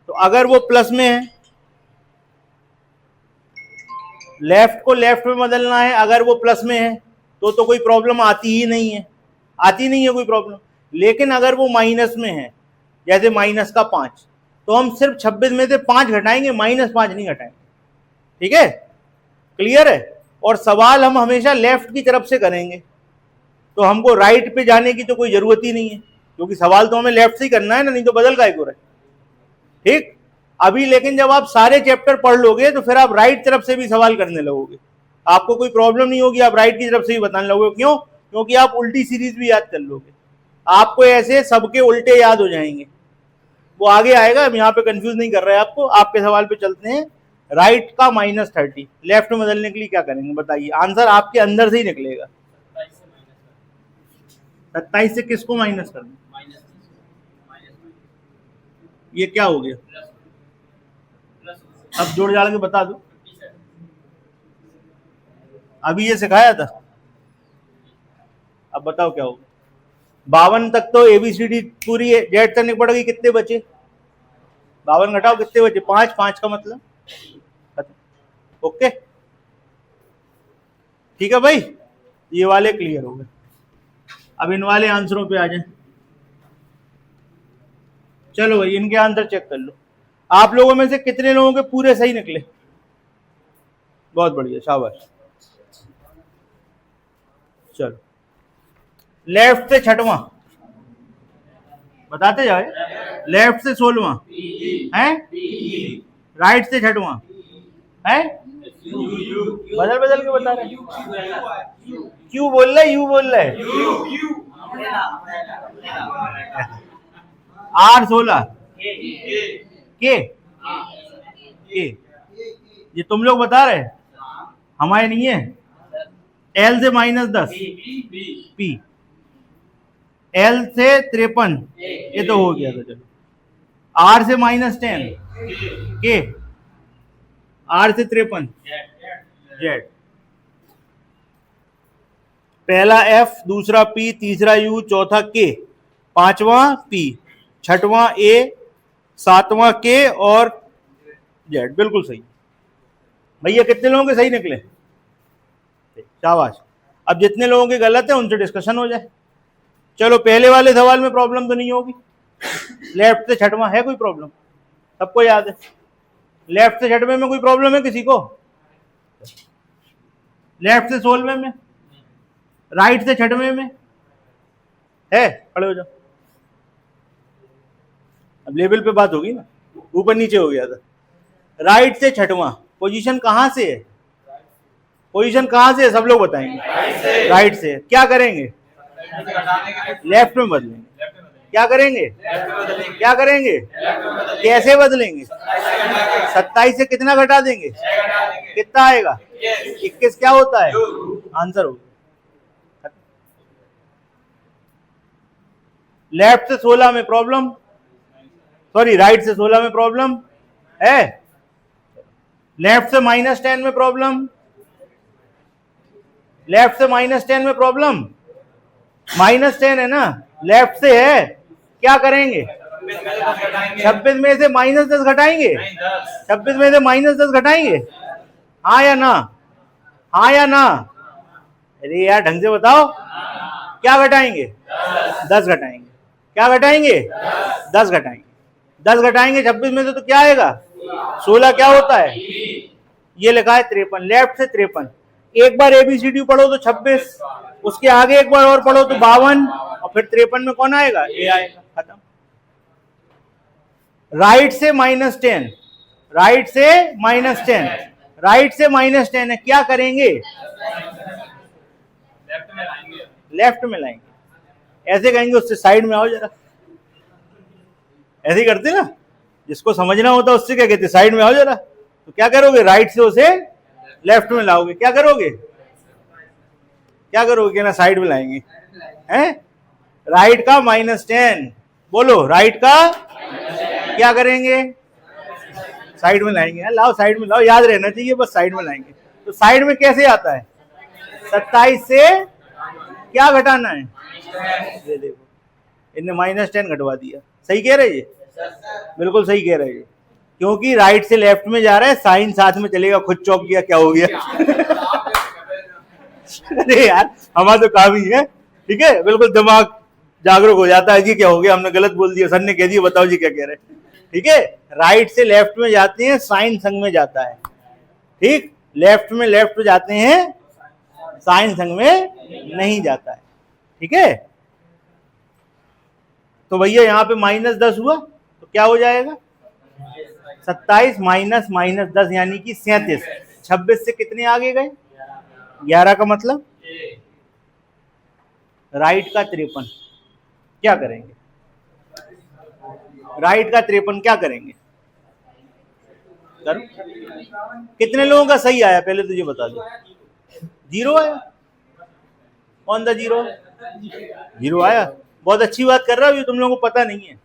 तो अगर वो प्लस में है, लेफ्ट को लेफ्ट में बदलना है, अगर वो प्लस में है तो कोई प्रॉब्लम आती ही नहीं है, आती नहीं है कोई प्रॉब्लम। लेकिन अगर वो माइनस में है, जैसे -5, तो हम सिर्फ 26 में से 5 घटाएंगे, -5 नहीं घटाएंगे। ठीक है, क्लियर है? और सवाल हम हमेशा लेफ्ट की तरफ से करेंगे, तो हमको राइट पे जाने की तो कोई जरूरत ही नहीं है। क्योंकि सवाल तो हमें लेफ्ट से ही करना है ना, नहीं तो बदल काय को रहे। ठीक, अभी लेकिन जब आप सारे चैप्टर पढ़ लोगे तो फिर आप राइट तरफ से भी सवाल करने लगोगे, आपको कोई प्रॉब्लम नहीं होगी, आप राइट की तरफ से भी बताने लगोगे। क्यों? क्योंकि आप उल्टी सीरीज भी याद कर लोगे, आपको ऐसे सबके उल्टे याद हो जाएंगे। वो आगे आएगा, हम यहाँ पे कंफ्यूज नहीं कर रहे हैं आपको। आपके सवाल पे चलते हैं। राइट का -30 लेफ्ट में बदलने के लिए क्या करेंगे बताइए? आंसर आपके अंदर से ही निकलेगा। 27 से किसको माइनस करना? ये क्या हो गया? अब जोड़ जाड़ के बता दो। अभी ये सिखाया था, अब बताओ क्या होगा? 52 तक तो ABCD पूरी जेड तक पड़ गई, कितने बचे? 52 घटाओ कितने बचे? 5, 5 का मतलब खत्म। ओके, ठीक है भाई, ये वाले क्लियर हो गए। अब इन वाले आंसरों पे आ जाए। चलो भाई, इनके आंसर चेक कर लो। आप लोगों में से कितने लोगों के पूरे सही निकले? बहुत बढ़िया, शाबाश। चलो, लेफ्ट से 6वां बताते जाओ। लेफ्ट से 16वां है, राइट से 6वां है, बदल बदल के बता रहे। क्यों बोल रहे? यू बोल रहे। R16 के ये तुम लोग बता रहे, हमारे नहीं है। L से -10 P, L से 53 ये तो हो गया था। चलो, R से -10 के, R से 53 Z, पहला F, दूसरा P, तीसरा U, चौथा K, पांचवा P, छठवां A, सातवां K और Z। बिल्कुल सही भैया। कितने लोगों के सही निकले? शाबाश। अब जितने लोगों के गलत है उनसे डिस्कशन हो जाए। चलो, पहले वाले सवाल में प्रॉब्लम तो नहीं होगी। लेफ्ट से 6वां है कोई प्रॉब्लम? सबको याद है। लेफ्ट से 6वें में कोई प्रॉब्लम है किसी को? लेफ्ट से 16वें में, राइट से 6वें में है? खड़े हो जाओ। अब लेवल पे बात होगी ना, ऊपर नीचे हो गया था। राइट से 6वां पोजीशन कहां से है? पोजीशन कहां से है? सब लोग बताएंगे। राइट से। क्या करेंगे? लेफ्ट में बदलेंगे। क्या करेंगे? क्या करेंगे? कैसे बदलेंगे? 27 से कितना घटा देंगे? कितना आएगा? 21 क्या होता है? आंसर होगा। लेफ्ट से 16 में प्रॉब्लम, सॉरी राइट से 16 में प्रॉब्लम है। लेफ्ट से -10 में प्रॉब्लम, लेफ्ट से -10 में प्रॉब्लम, -10 है ना, लेफ्ट से है। क्या करेंगे? 26 में से -10 घटाएंगे। 26 में से -10 घटाएंगे, हाँ या ना? हाँ या ना? अरे यार ढंग से बताओ। क्या घटाएंगे? 10 घटाएंगे। क्या घटाएंगे? 10 घटाएंगे। 10 घटाएंगे 26 में से तो क्या आएगा? 16 क्या होता है? ये लिखा है 53। लेफ्ट से 53। एक बार ABCD पढ़ो तो 26, उसके आगे एक बार और पढ़ो तो 52, और फिर 53 में कौन आएगा? ए आएगा। खत्म। राइट से -10, राइट से -10, राइट से -10 है। क्या करेंगे? लेफ्ट में लाएंगे। ऐसे कहेंगे, उससे साइड में आओ जरा। ऐसे ही करते ना, जिसको समझना होता है उससे क्या कहते? साइड में आओ जरा। तो क्या करोगे? राइट से उसे लेफ्ट में लाओगे। क्या करोगे? क्या करोगे ना? साइड में लाएंगे। हैं? राइट का -10 बोलो। राइट का क्या करेंगे? साइड में लाएंगे। लाओ साइड में लाओ, याद रहना चाहिए बस, साइड में लाएंगे। तो साइड में कैसे आता है? 27 से क्या घटाना है? ये देखो, इनने -10 घटवा दिया। सही कह रहे ये? बिल्कुल सही कह रहे हैं, क्योंकि राइट से लेफ्ट में जा रहा है, साइन साथ में चलेगा। खुद चौक गया, क्या हो गया? अरे यार हमारा तो काम ही है। ठीक है, बिल्कुल दिमाग जागरूक हो जाता है। जी क्या हो गया, हमने गलत बोल दिया, सर ने कह दिया, बताओ जी क्या कह रहे हैं। ठीक है, राइट से लेफ्ट में जाते हैं, साइन संग में जाता है। ठीक, लेफ्ट में लेफ्ट जाते हैं, साइन संग में नहीं जाता है। ठीक है, तो भैया यहाँ पे -10 हुआ तो क्या हो जाएगा 27 माइनस -10 यानी कि 37। 26 से कितने आगे गए 11 का मतलब राइट का 53। क्या करेंगे राइट का 53 क्या करेंगे करो। कितने लोगों का सही आया पहले तुझे बता दो। 0 आया। कौन सा 0 0 आया। बहुत अच्छी बात कर रहा हूँ, ये तुम लोगों को पता नहीं है।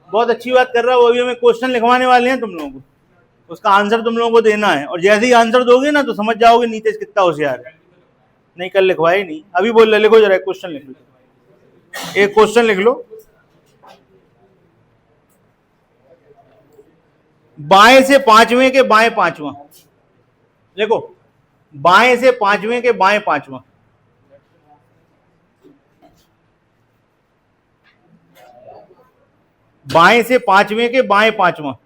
बहुत अच्छी बात कर रहा हूँ। अभी हमें क्वेश्चन लिखवाने वाले हैं तुम लोगों को, उसका आंसर तुम लोगों को देना है और जैसे ही आंसर दोगे ना तो समझ जाओगे नीतीश कितना होशियार है। नहीं कल लिखवाए नहीं, अभी बोल रहे लिखो जरा क्वेश्चन लिख लो। एक क्वेश्चन लिख लो। बाएं से पांचवें के बाएं पांचवा देखो, बाएं से पांचवें के बाएं पांचवा बाएं से पांचवें के बाएं पांचवा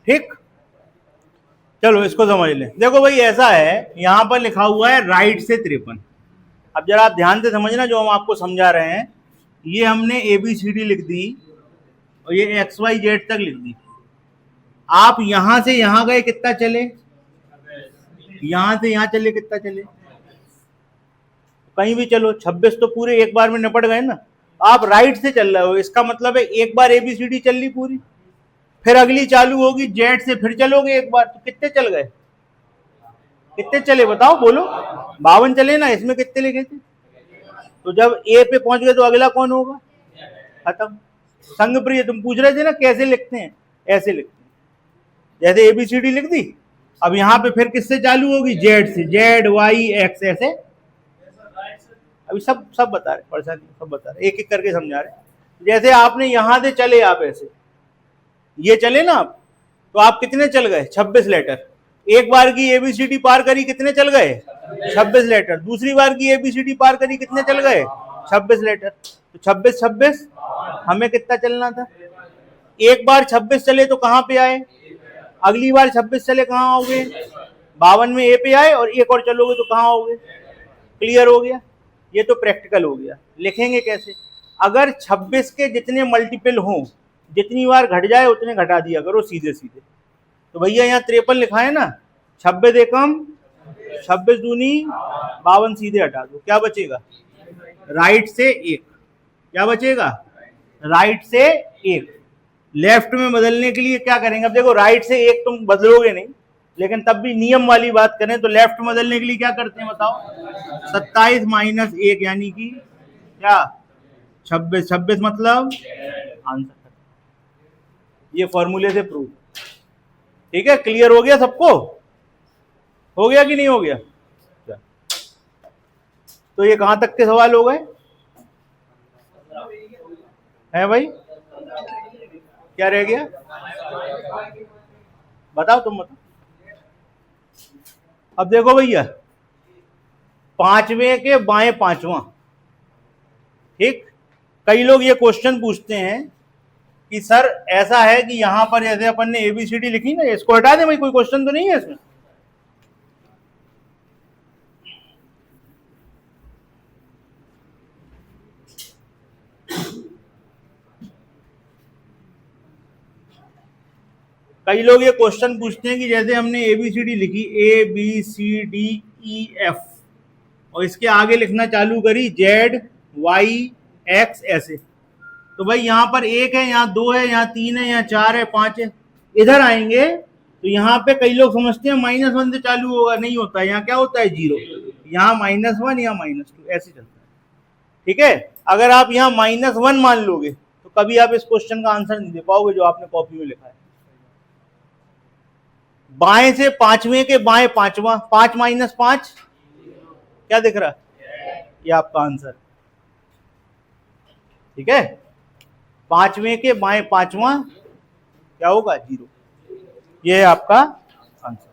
ठीक। चलो इसको समझ लें। देखो भाई ऐसा है, यहां पर लिखा हुआ है राइट से 53। अब जरा आप ध्यान से समझना जो हम आपको समझा रहे हैं। ये हमने ABCD लिख दी और ये XYZ तक लिख दी। आप यहां से यहां गए कितना चले, यहां से यहां चले कितना चले, कहीं भी चलो 26 तो पूरे एक बार में निपट गए ना। आप राइट से चल रहे हो, इसका मतलब है एक बार ABCD चल ली पूरी, फिर अगली चालू होगी जेड से, फिर चलोगे एक बार, तो कितने चल गए, कितने चले बताओ बोलो। 52 चले ना, इसमें कितने लिखे थे। तो जब ए पे पहुंच गए तो अगला कौन होगा, खत्म। संगप्रिय तुम पूछ रहे थे ना कैसे लिखते हैं, ऐसे लिखते हैं जैसे ABCD लिख दी। अब यहाँ पे फिर किससे चालू होगी, जेड से, ZYX ऐसे। अभी सब बता रहे, परेशानी सब बता रहे, एक एक करके समझा रहे। जैसे आपने यहां से चले, आप ऐसे ये चले ना आप, तो आप कितने चल गए 26 लेटर। एक बार की ABCD पार करी कितने चल गए 26 लेटर। दूसरी बार की ABCD पार करी कितने चल गए 26 लेटर। तो 26 26 हमें कितना चलना था। एक बार 26 चले तो कहां पे आए, अगली बार 26 चले कहां आओगे 52 में ए पे आए, और एक और चलोगे तो कहां आओगे। क्लियर हो गया। ये तो प्रैक्टिकल हो गया। लिखेंगे कैसे, अगर 26 के जितने मल्टीपल हों, जितनी बार घट जाए उतने घटा दिया करो सीधे सीधे। तो भैया यहाँ 53 लिखा है ना, 26 एकम 26 दूनी 52, सीधे हटा दो, क्या बचेगा राइट से 1। क्या बचेगा राइट से 1। लेफ्ट में बदलने के लिए क्या करेंगे, अब देखो राइट से 1 तुम बदलोगे नहीं, लेकिन तब भी नियम वाली बात करें तो लेफ्ट में बदलने के लिए क्या करते हैं बताओ, 27 माइनस 1 यानी कि क्या 26। 26 मतलब आंसर। ये फॉर्मूले से प्रूव। ठीक है, क्लियर हो गया सबको, हो गया कि नहीं हो गया। तो ये कहां तक के सवाल हो गए हैं भाई, क्या रह गया बताओ तुम बताओ। अब देखो भैया, पांचवें के बाएं पांचवा। ठीक, कई लोग ये क्वेश्चन पूछते हैं कि सर ऐसा है कि यहां पर जैसे अपन ने ABCD लिखी ना, इसको हटा दे भाई, कोई क्वेश्चन तो नहीं है इसमें। कई लोग ये क्वेश्चन पूछते हैं कि जैसे हमने ABCD लिखी ABCDEF और इसके आगे लिखना चालू करी ZYX ऐसे, तो भाई यहाँ पर 1 है, यहाँ 2 है, यहाँ 3 है, यहाँ 4 है, 5 है। इधर आएंगे तो यहाँ पे कई लोग समझते हैं -1 से चालू होगा, नहीं होता है। यहाँ क्या होता है 0, यहाँ -1, यहाँ -2, ऐसे चलता है। ठीक है, अगर आप यहाँ -1 मान लोगे तो कभी आप इस क्वेश्चन का आंसर नहीं दे पाओगे जो आपने कॉपी में लिखा है। बाएं से पांचवें के बाएं पांचवा, 5 माइनस 5 क्या दिख रहा है, ये आपका आंसर। ठीक है, पांचवें के बाएं पांचवा क्या होगा 0, ये है आपका आंसर।